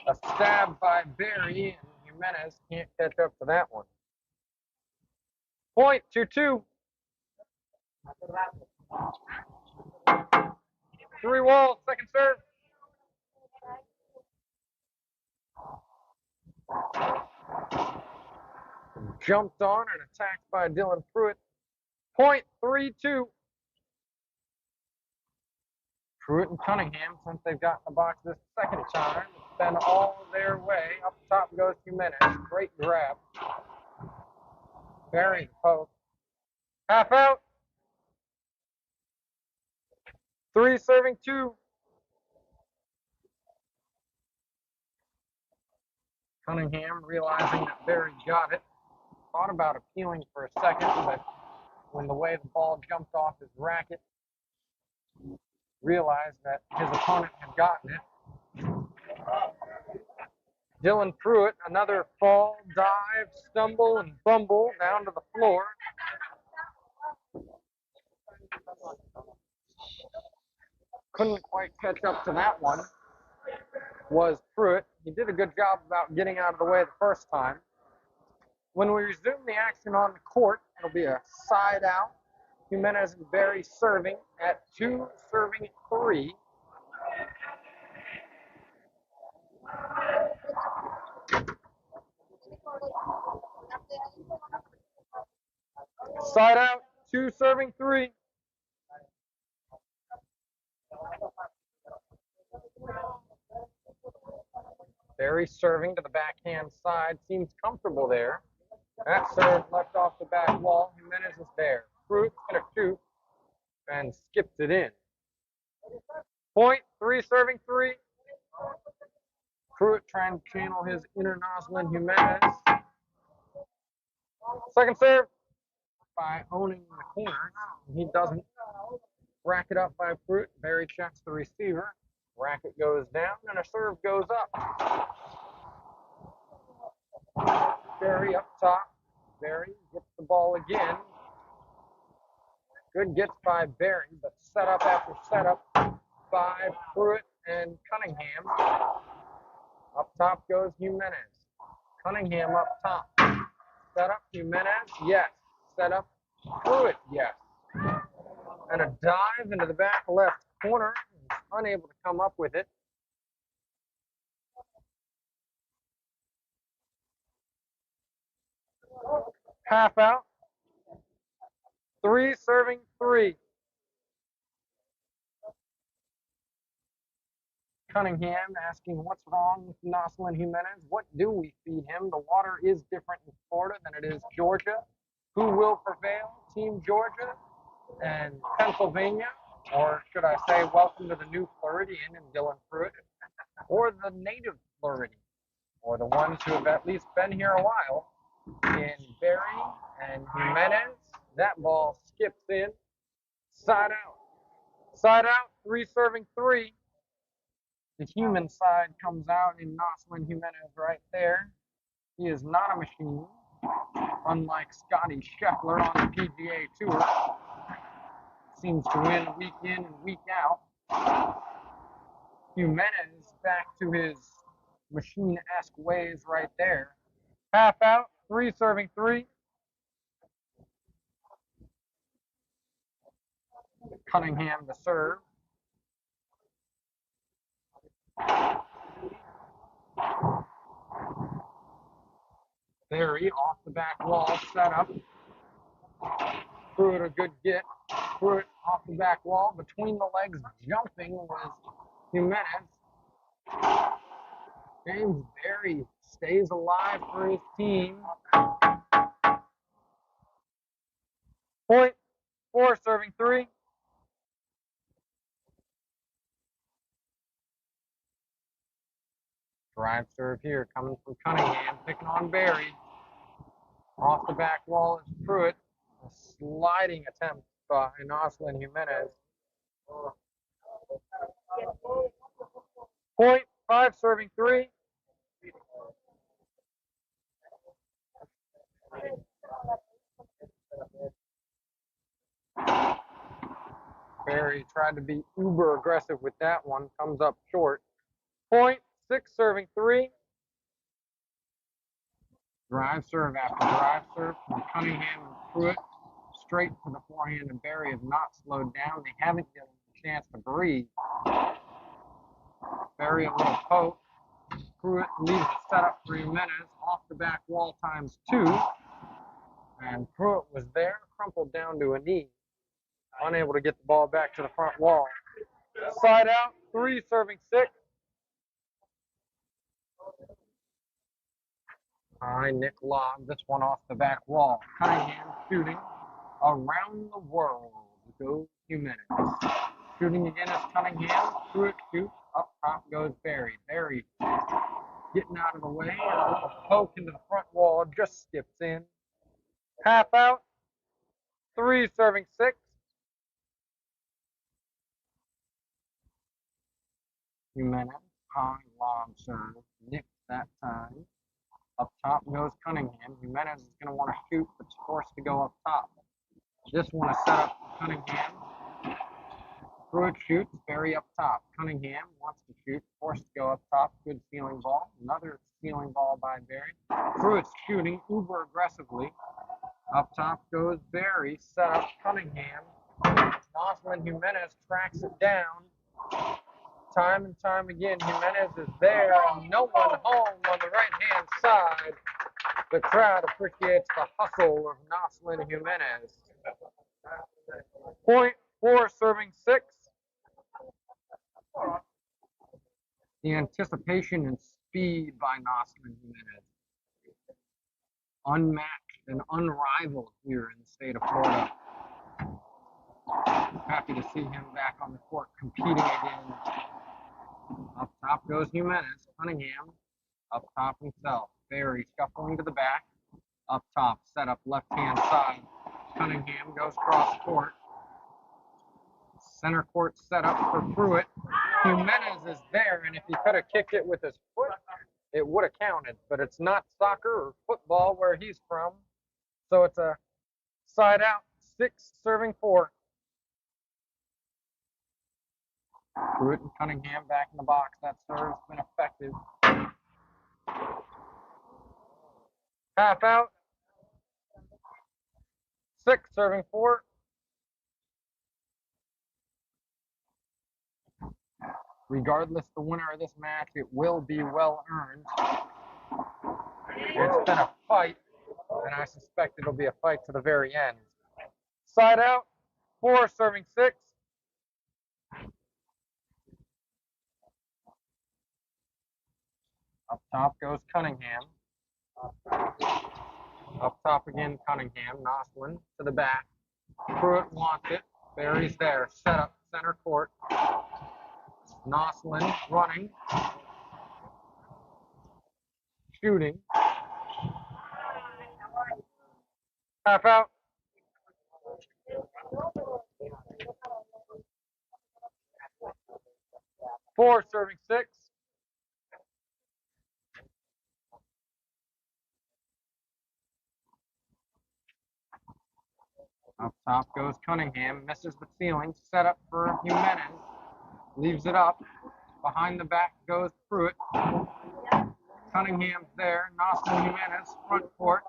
A: A stab by Barry, and Jimenez can't catch up to that one. Point 2-2. 3 wall, second serve. Jumped on and attacked by Dylan Pruitt. Point 3-2. Pruitt and Cunningham, since they've gotten the box this second time, been all their way. Up top goes Jimenez. Great grab. Barry post. Half out. 3 serving 2. Cunningham realizing that Barry got it. Thought about appealing for a second, but when the way the ball jumped off his racket, realized that his opponent had gotten it. Dylan Pruitt, another fall, dive, stumble, and bumble down to the floor. Couldn't quite catch up to that one, was Pruitt. He did a good job about getting out of the way the first time. When we resume the action on the court, it'll be a side out. Jimenez and Barry serving at 2 serving 3. Side out, 2 serving 3. Barry serving to the backhand side, seems comfortable there. That serve left off the back wall. Jimenez is there. Pruitt's gonna shoot and skips it in. Point 3 serving 3. Pruitt trying to channel his inner Noslin Jimenez. Second serve by owning the corner. He doesn't. Racket up by Pruitt. Barry checks the receiver. Racket goes down and a serve goes up. Barry up top. Barry gets the ball again. Good gets by Barry, but setup after setup by Pruitt and Cunningham. Up top goes Jimenez. Cunningham up top. Setup Jimenez, yes. Setup Pruitt, yes. And a dive into the back left corner. He's unable to come up with it. Half out. 3 serving 3. Cunningham asking what's wrong with Noslin Jimenez. What do we feed him? The water is different in Florida than it is Georgia. Who will prevail? Team Georgia and Pennsylvania? Or should I say, welcome to the new Floridian and Dylan Pruitt? Or the native Floridian? Or the ones who have at least been here a while? In Barry and Jimenez. That ball skips in. Side out. Side out, 3 serving 3. The human side comes out in Noslin Jimenez right there. He is not a machine, unlike Scotty Scheffler on the PGA Tour. Seems to win week in and week out. Jimenez back to his machine-esque ways right there. Half out, 3 serving 3. Cunningham to serve. Barry off the back wall, set up. Pruitt a good get. Pruitt off the back wall, between the legs, jumping was Jimenez. James Barry stays alive for his team. Point, 4 serving 3. Drive serve here coming from Cunningham, picking on Barry. Off the back wall is Pruitt. A sliding attempt by Noslin Jimenez. Point, 5 serving 3. Barry tried to be uber aggressive with that one, comes up short. Point, 6 serving 3. Drive serve after drive serve from Cunningham and Pruitt. Straight to the forehand, and Barry is not slowed down. They haven't given him a chance to breathe. Barry a little poke. Pruitt leaves the setup for Jimenez. Off the back wall times 2. And Pruitt was there, crumpled down to a knee. Unable to get the ball back to the front wall. Side out, 3 serving 6. High Nick lob, this one off the back wall. Cunningham shooting. Around the world goes Jimenez. Shooting again is Cunningham. Pruitt shoots. Up top goes Barry. Barry getting out of the way. And a little poke into the front wall. Just skips in. Half out. 3 serving 6. Jimenez. High lob serve. Nick that time. Up top goes Cunningham. Jimenez is going to want to shoot, but is forced to go up top. This one is set up for Cunningham. Pruitt shoots, Barry up top. Cunningham wants to shoot, forced to go up top. Good ceiling ball. Another ceiling ball by Barry. Pruitt's shooting uber aggressively. Up top goes Barry, set up Cunningham. Noslin Jimenez tracks it down. Time and time again, Jimenez is there, and no one home on the right-hand side. The crowd appreciates the hustle of Noslin Jimenez. Point, 4 serving 6. The anticipation and speed by Noslin Jimenez. Unmatched and unrivaled here in the state of Florida. Happy to see him back on the court competing again. Up top goes Jimenez. Cunningham up top himself. Barry shuffling to the back. Up top, set up left-hand side. Cunningham goes cross court. Center court set up for Pruitt. Jimenez is there, and if he could have kicked it with his foot, it would have counted. But it's not soccer or football where he's from. So it's a side out, 6 serving 4. Pruitt and Cunningham back in the box. That serve's been effective. Half out. 6 serving 4. Regardless the winner of this match, it will be well earned. It's been a fight, and I suspect it'll be a fight to the very end. Side out. 4 serving 6. Up top goes Cunningham. Up top again, Cunningham. Noslin to the back. Pruitt wants it. Barry's there. Set up center court. Noslin running. Shooting. Half out. 4 serving 6. Up top goes Cunningham, misses the ceiling, set up for Jimenez, leaves it up. Behind the back goes Pruitt. Cunningham's there, Noslin Jimenez, front court.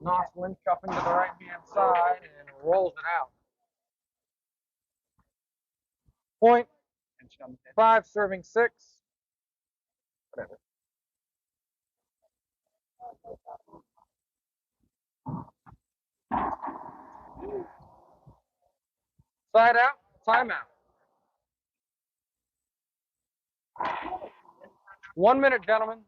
A: Noslin chuffing to the right-hand side and rolls it out. Point, and 5 serving 6. Whatever. Side out, timeout. 1 minute, gentlemen.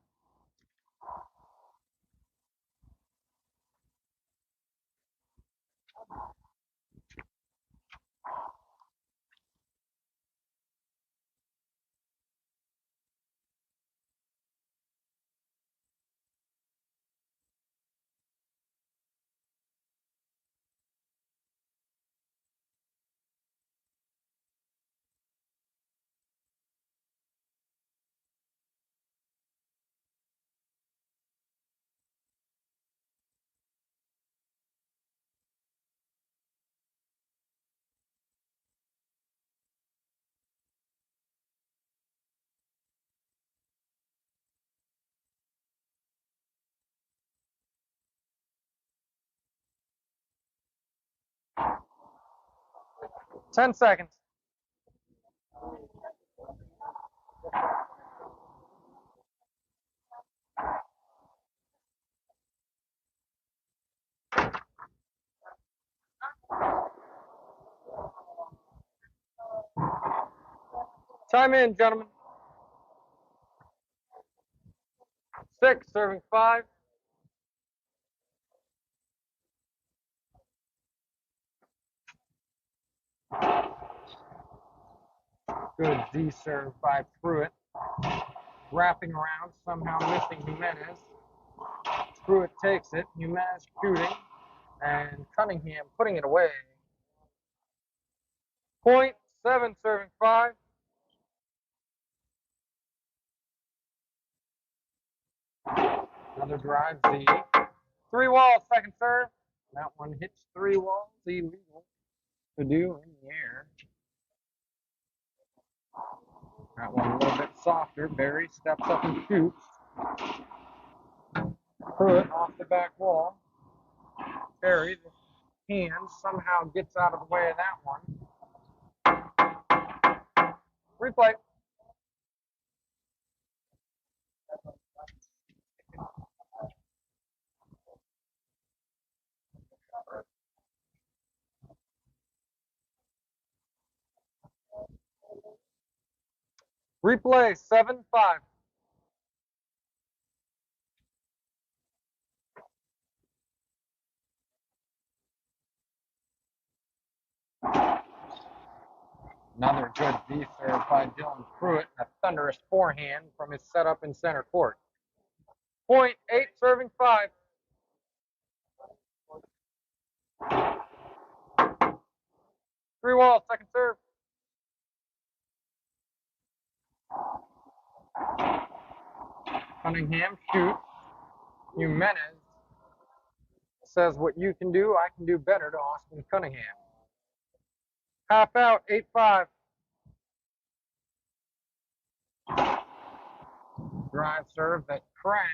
A: Ten seconds. Time in, gentlemen. 6 serving 5. Good Z serve by Pruitt. Wrapping around, somehow missing Jimenez. Pruitt takes it. Jimenez shooting. And Cunningham putting it away. Point, 7 serving 5. Another drive, Z. 3 walls, second serve. That one hits 3 walls, illegal to do in the air. That one a little bit softer. Barry steps up and shoots. Pruitt off the back wall. Barry, the hand somehow gets out of the way of that one. Replay. Replay, 7-5. Another good D serve by Dylan Pruitt. A thunderous forehand from his setup in center court. Point, 8 serving 5. Three walls, second serve. Cunningham shoots. Jimenez says what you can do, I can do better to Austin Cunningham. Half out, 8-5. Drive serve that cracks.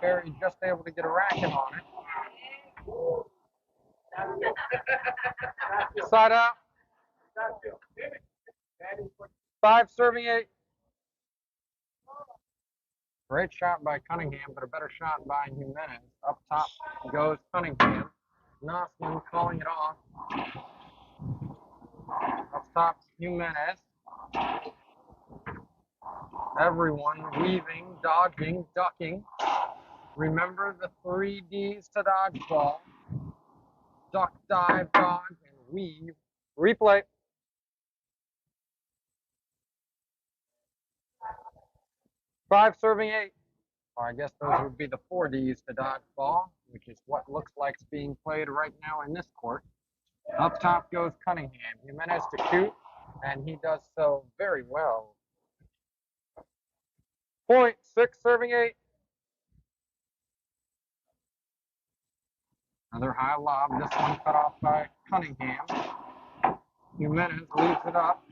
A: Barry just able to get a racket on it. Side out. 5 serving 8. Great shot by Cunningham, but a better shot by Jimenez. Up top goes Cunningham. Nossman calling it off. Up top, Jimenez. Everyone weaving, dodging, ducking. Remember the 3 Ds to dodgeball. Duck, dive, dodge, and weave. Replay. Five serving 8. Or I guess those would be the 4 Ds to dodgeball, which is what looks like it's being played right now in this court. Up top goes Cunningham. Jimenez to shoot, and he does so very well. Point, 6 serving 8. Another high lob. This one cut off by Cunningham. Jimenez leaves it up.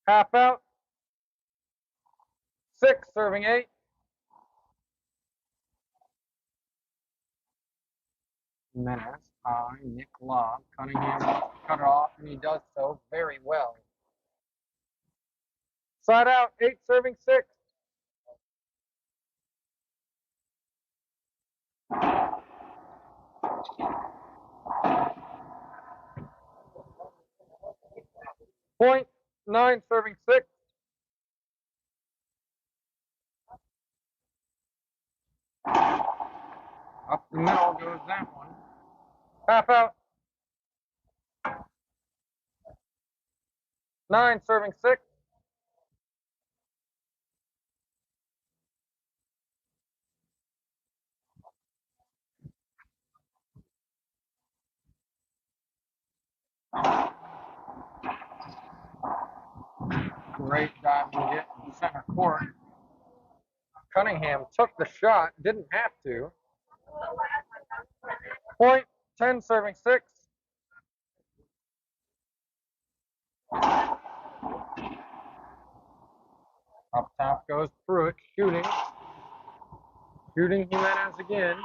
A: Half out. 6 serving 8. Jimenez, high, Nick Lobb. Cunningham wants to cut it off, and he does so very well. Side out, 8 serving 6. Point, 9 serving 6. Up the middle goes that one. Half out. 9 serving 6. Great diving get in center court. Cunningham took the shot, didn't have to. Point, 10 serving 6. Up top goes Pruitt, shooting. Shooting Jimenez again.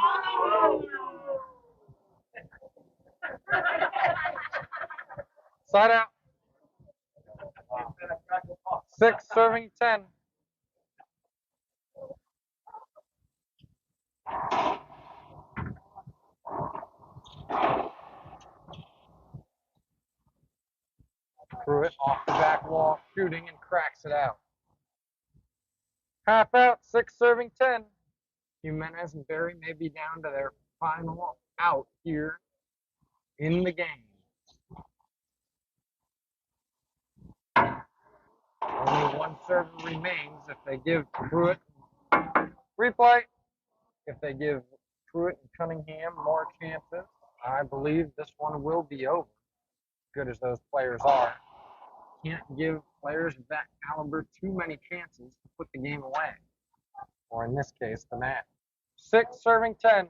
A: Side out. 6 serving 10. Pruitt off the back wall, shooting and cracks it out. Half out, 6 serving 10. Jimenez and Berry may be down to their final out here in the game. Only one server remains if they give Pruitt replay. If they give Pruitt and Cunningham more chances, I believe this one will be over. Good as those players are. Can't give players of that caliber too many chances to put the game away. Or in this case, the match. 6 serving 10.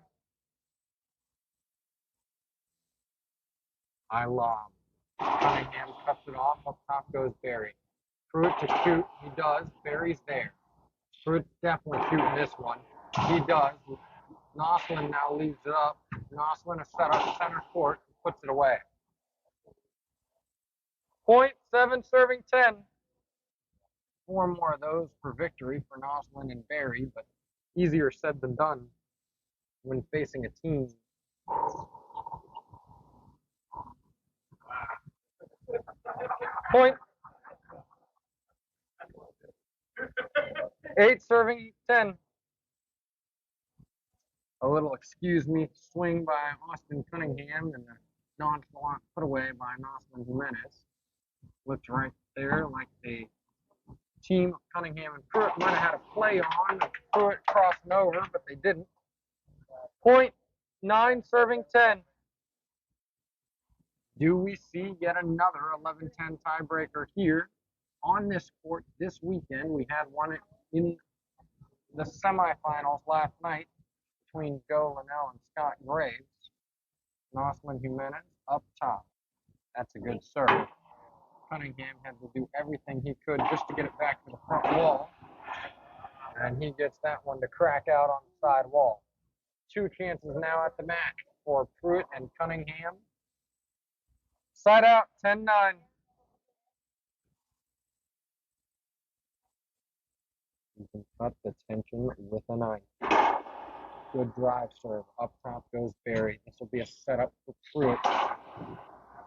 A: I lob. Cunningham cuts it off. Up top goes Berry. Pruitt to shoot. He does. Berry's there. Pruitt's definitely shooting this one. He does. Noslin now leaves it up. Noslin is set up center court and puts it away. Point, 7 serving 10. 4 more of those for victory for Noslin and Berry, but easier said than done when facing a team. Point. 8 serving 10. A little excuse me swing by Austin Cunningham and a nonchalant put away by Noslin Jimenez. Looked right there like the team of Cunningham and Pruitt might have had a play on and Pruitt crossing over, but they didn't. Point, 9 serving 10. Do we see yet another 11-10 tiebreaker here on this court this weekend? We had one in the semifinals last night between Joe Linnell and Scott Graves. Noslin Jimenez up top. That's a good serve. Cunningham had to do everything he could just to get it back to the front wall. And he gets that one to crack out on the side wall. 2 chances now at the match for Pruitt and Cunningham. Side out, 10-9. You can cut the tension with a knife. Good drive serve. Up top goes Berry. This will be a setup for Pruitt.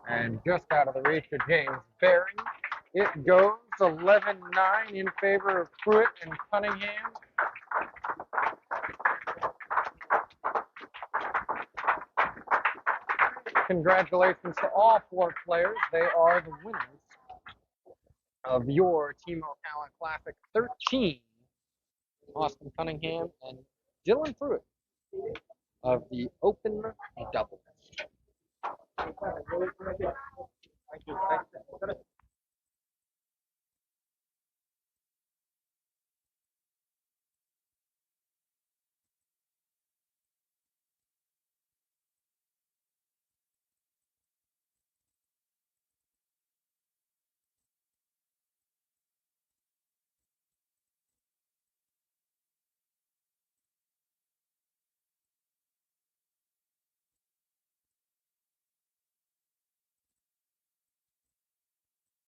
A: And just out of the reach of James Berry, it goes 11-9 in favor of Pruitt and Cunningham. Congratulations to all 4 players. They are the winners of your Team Ocala Classic 13. Austin Cunningham and Dylan Pruitt of the Open Doubles.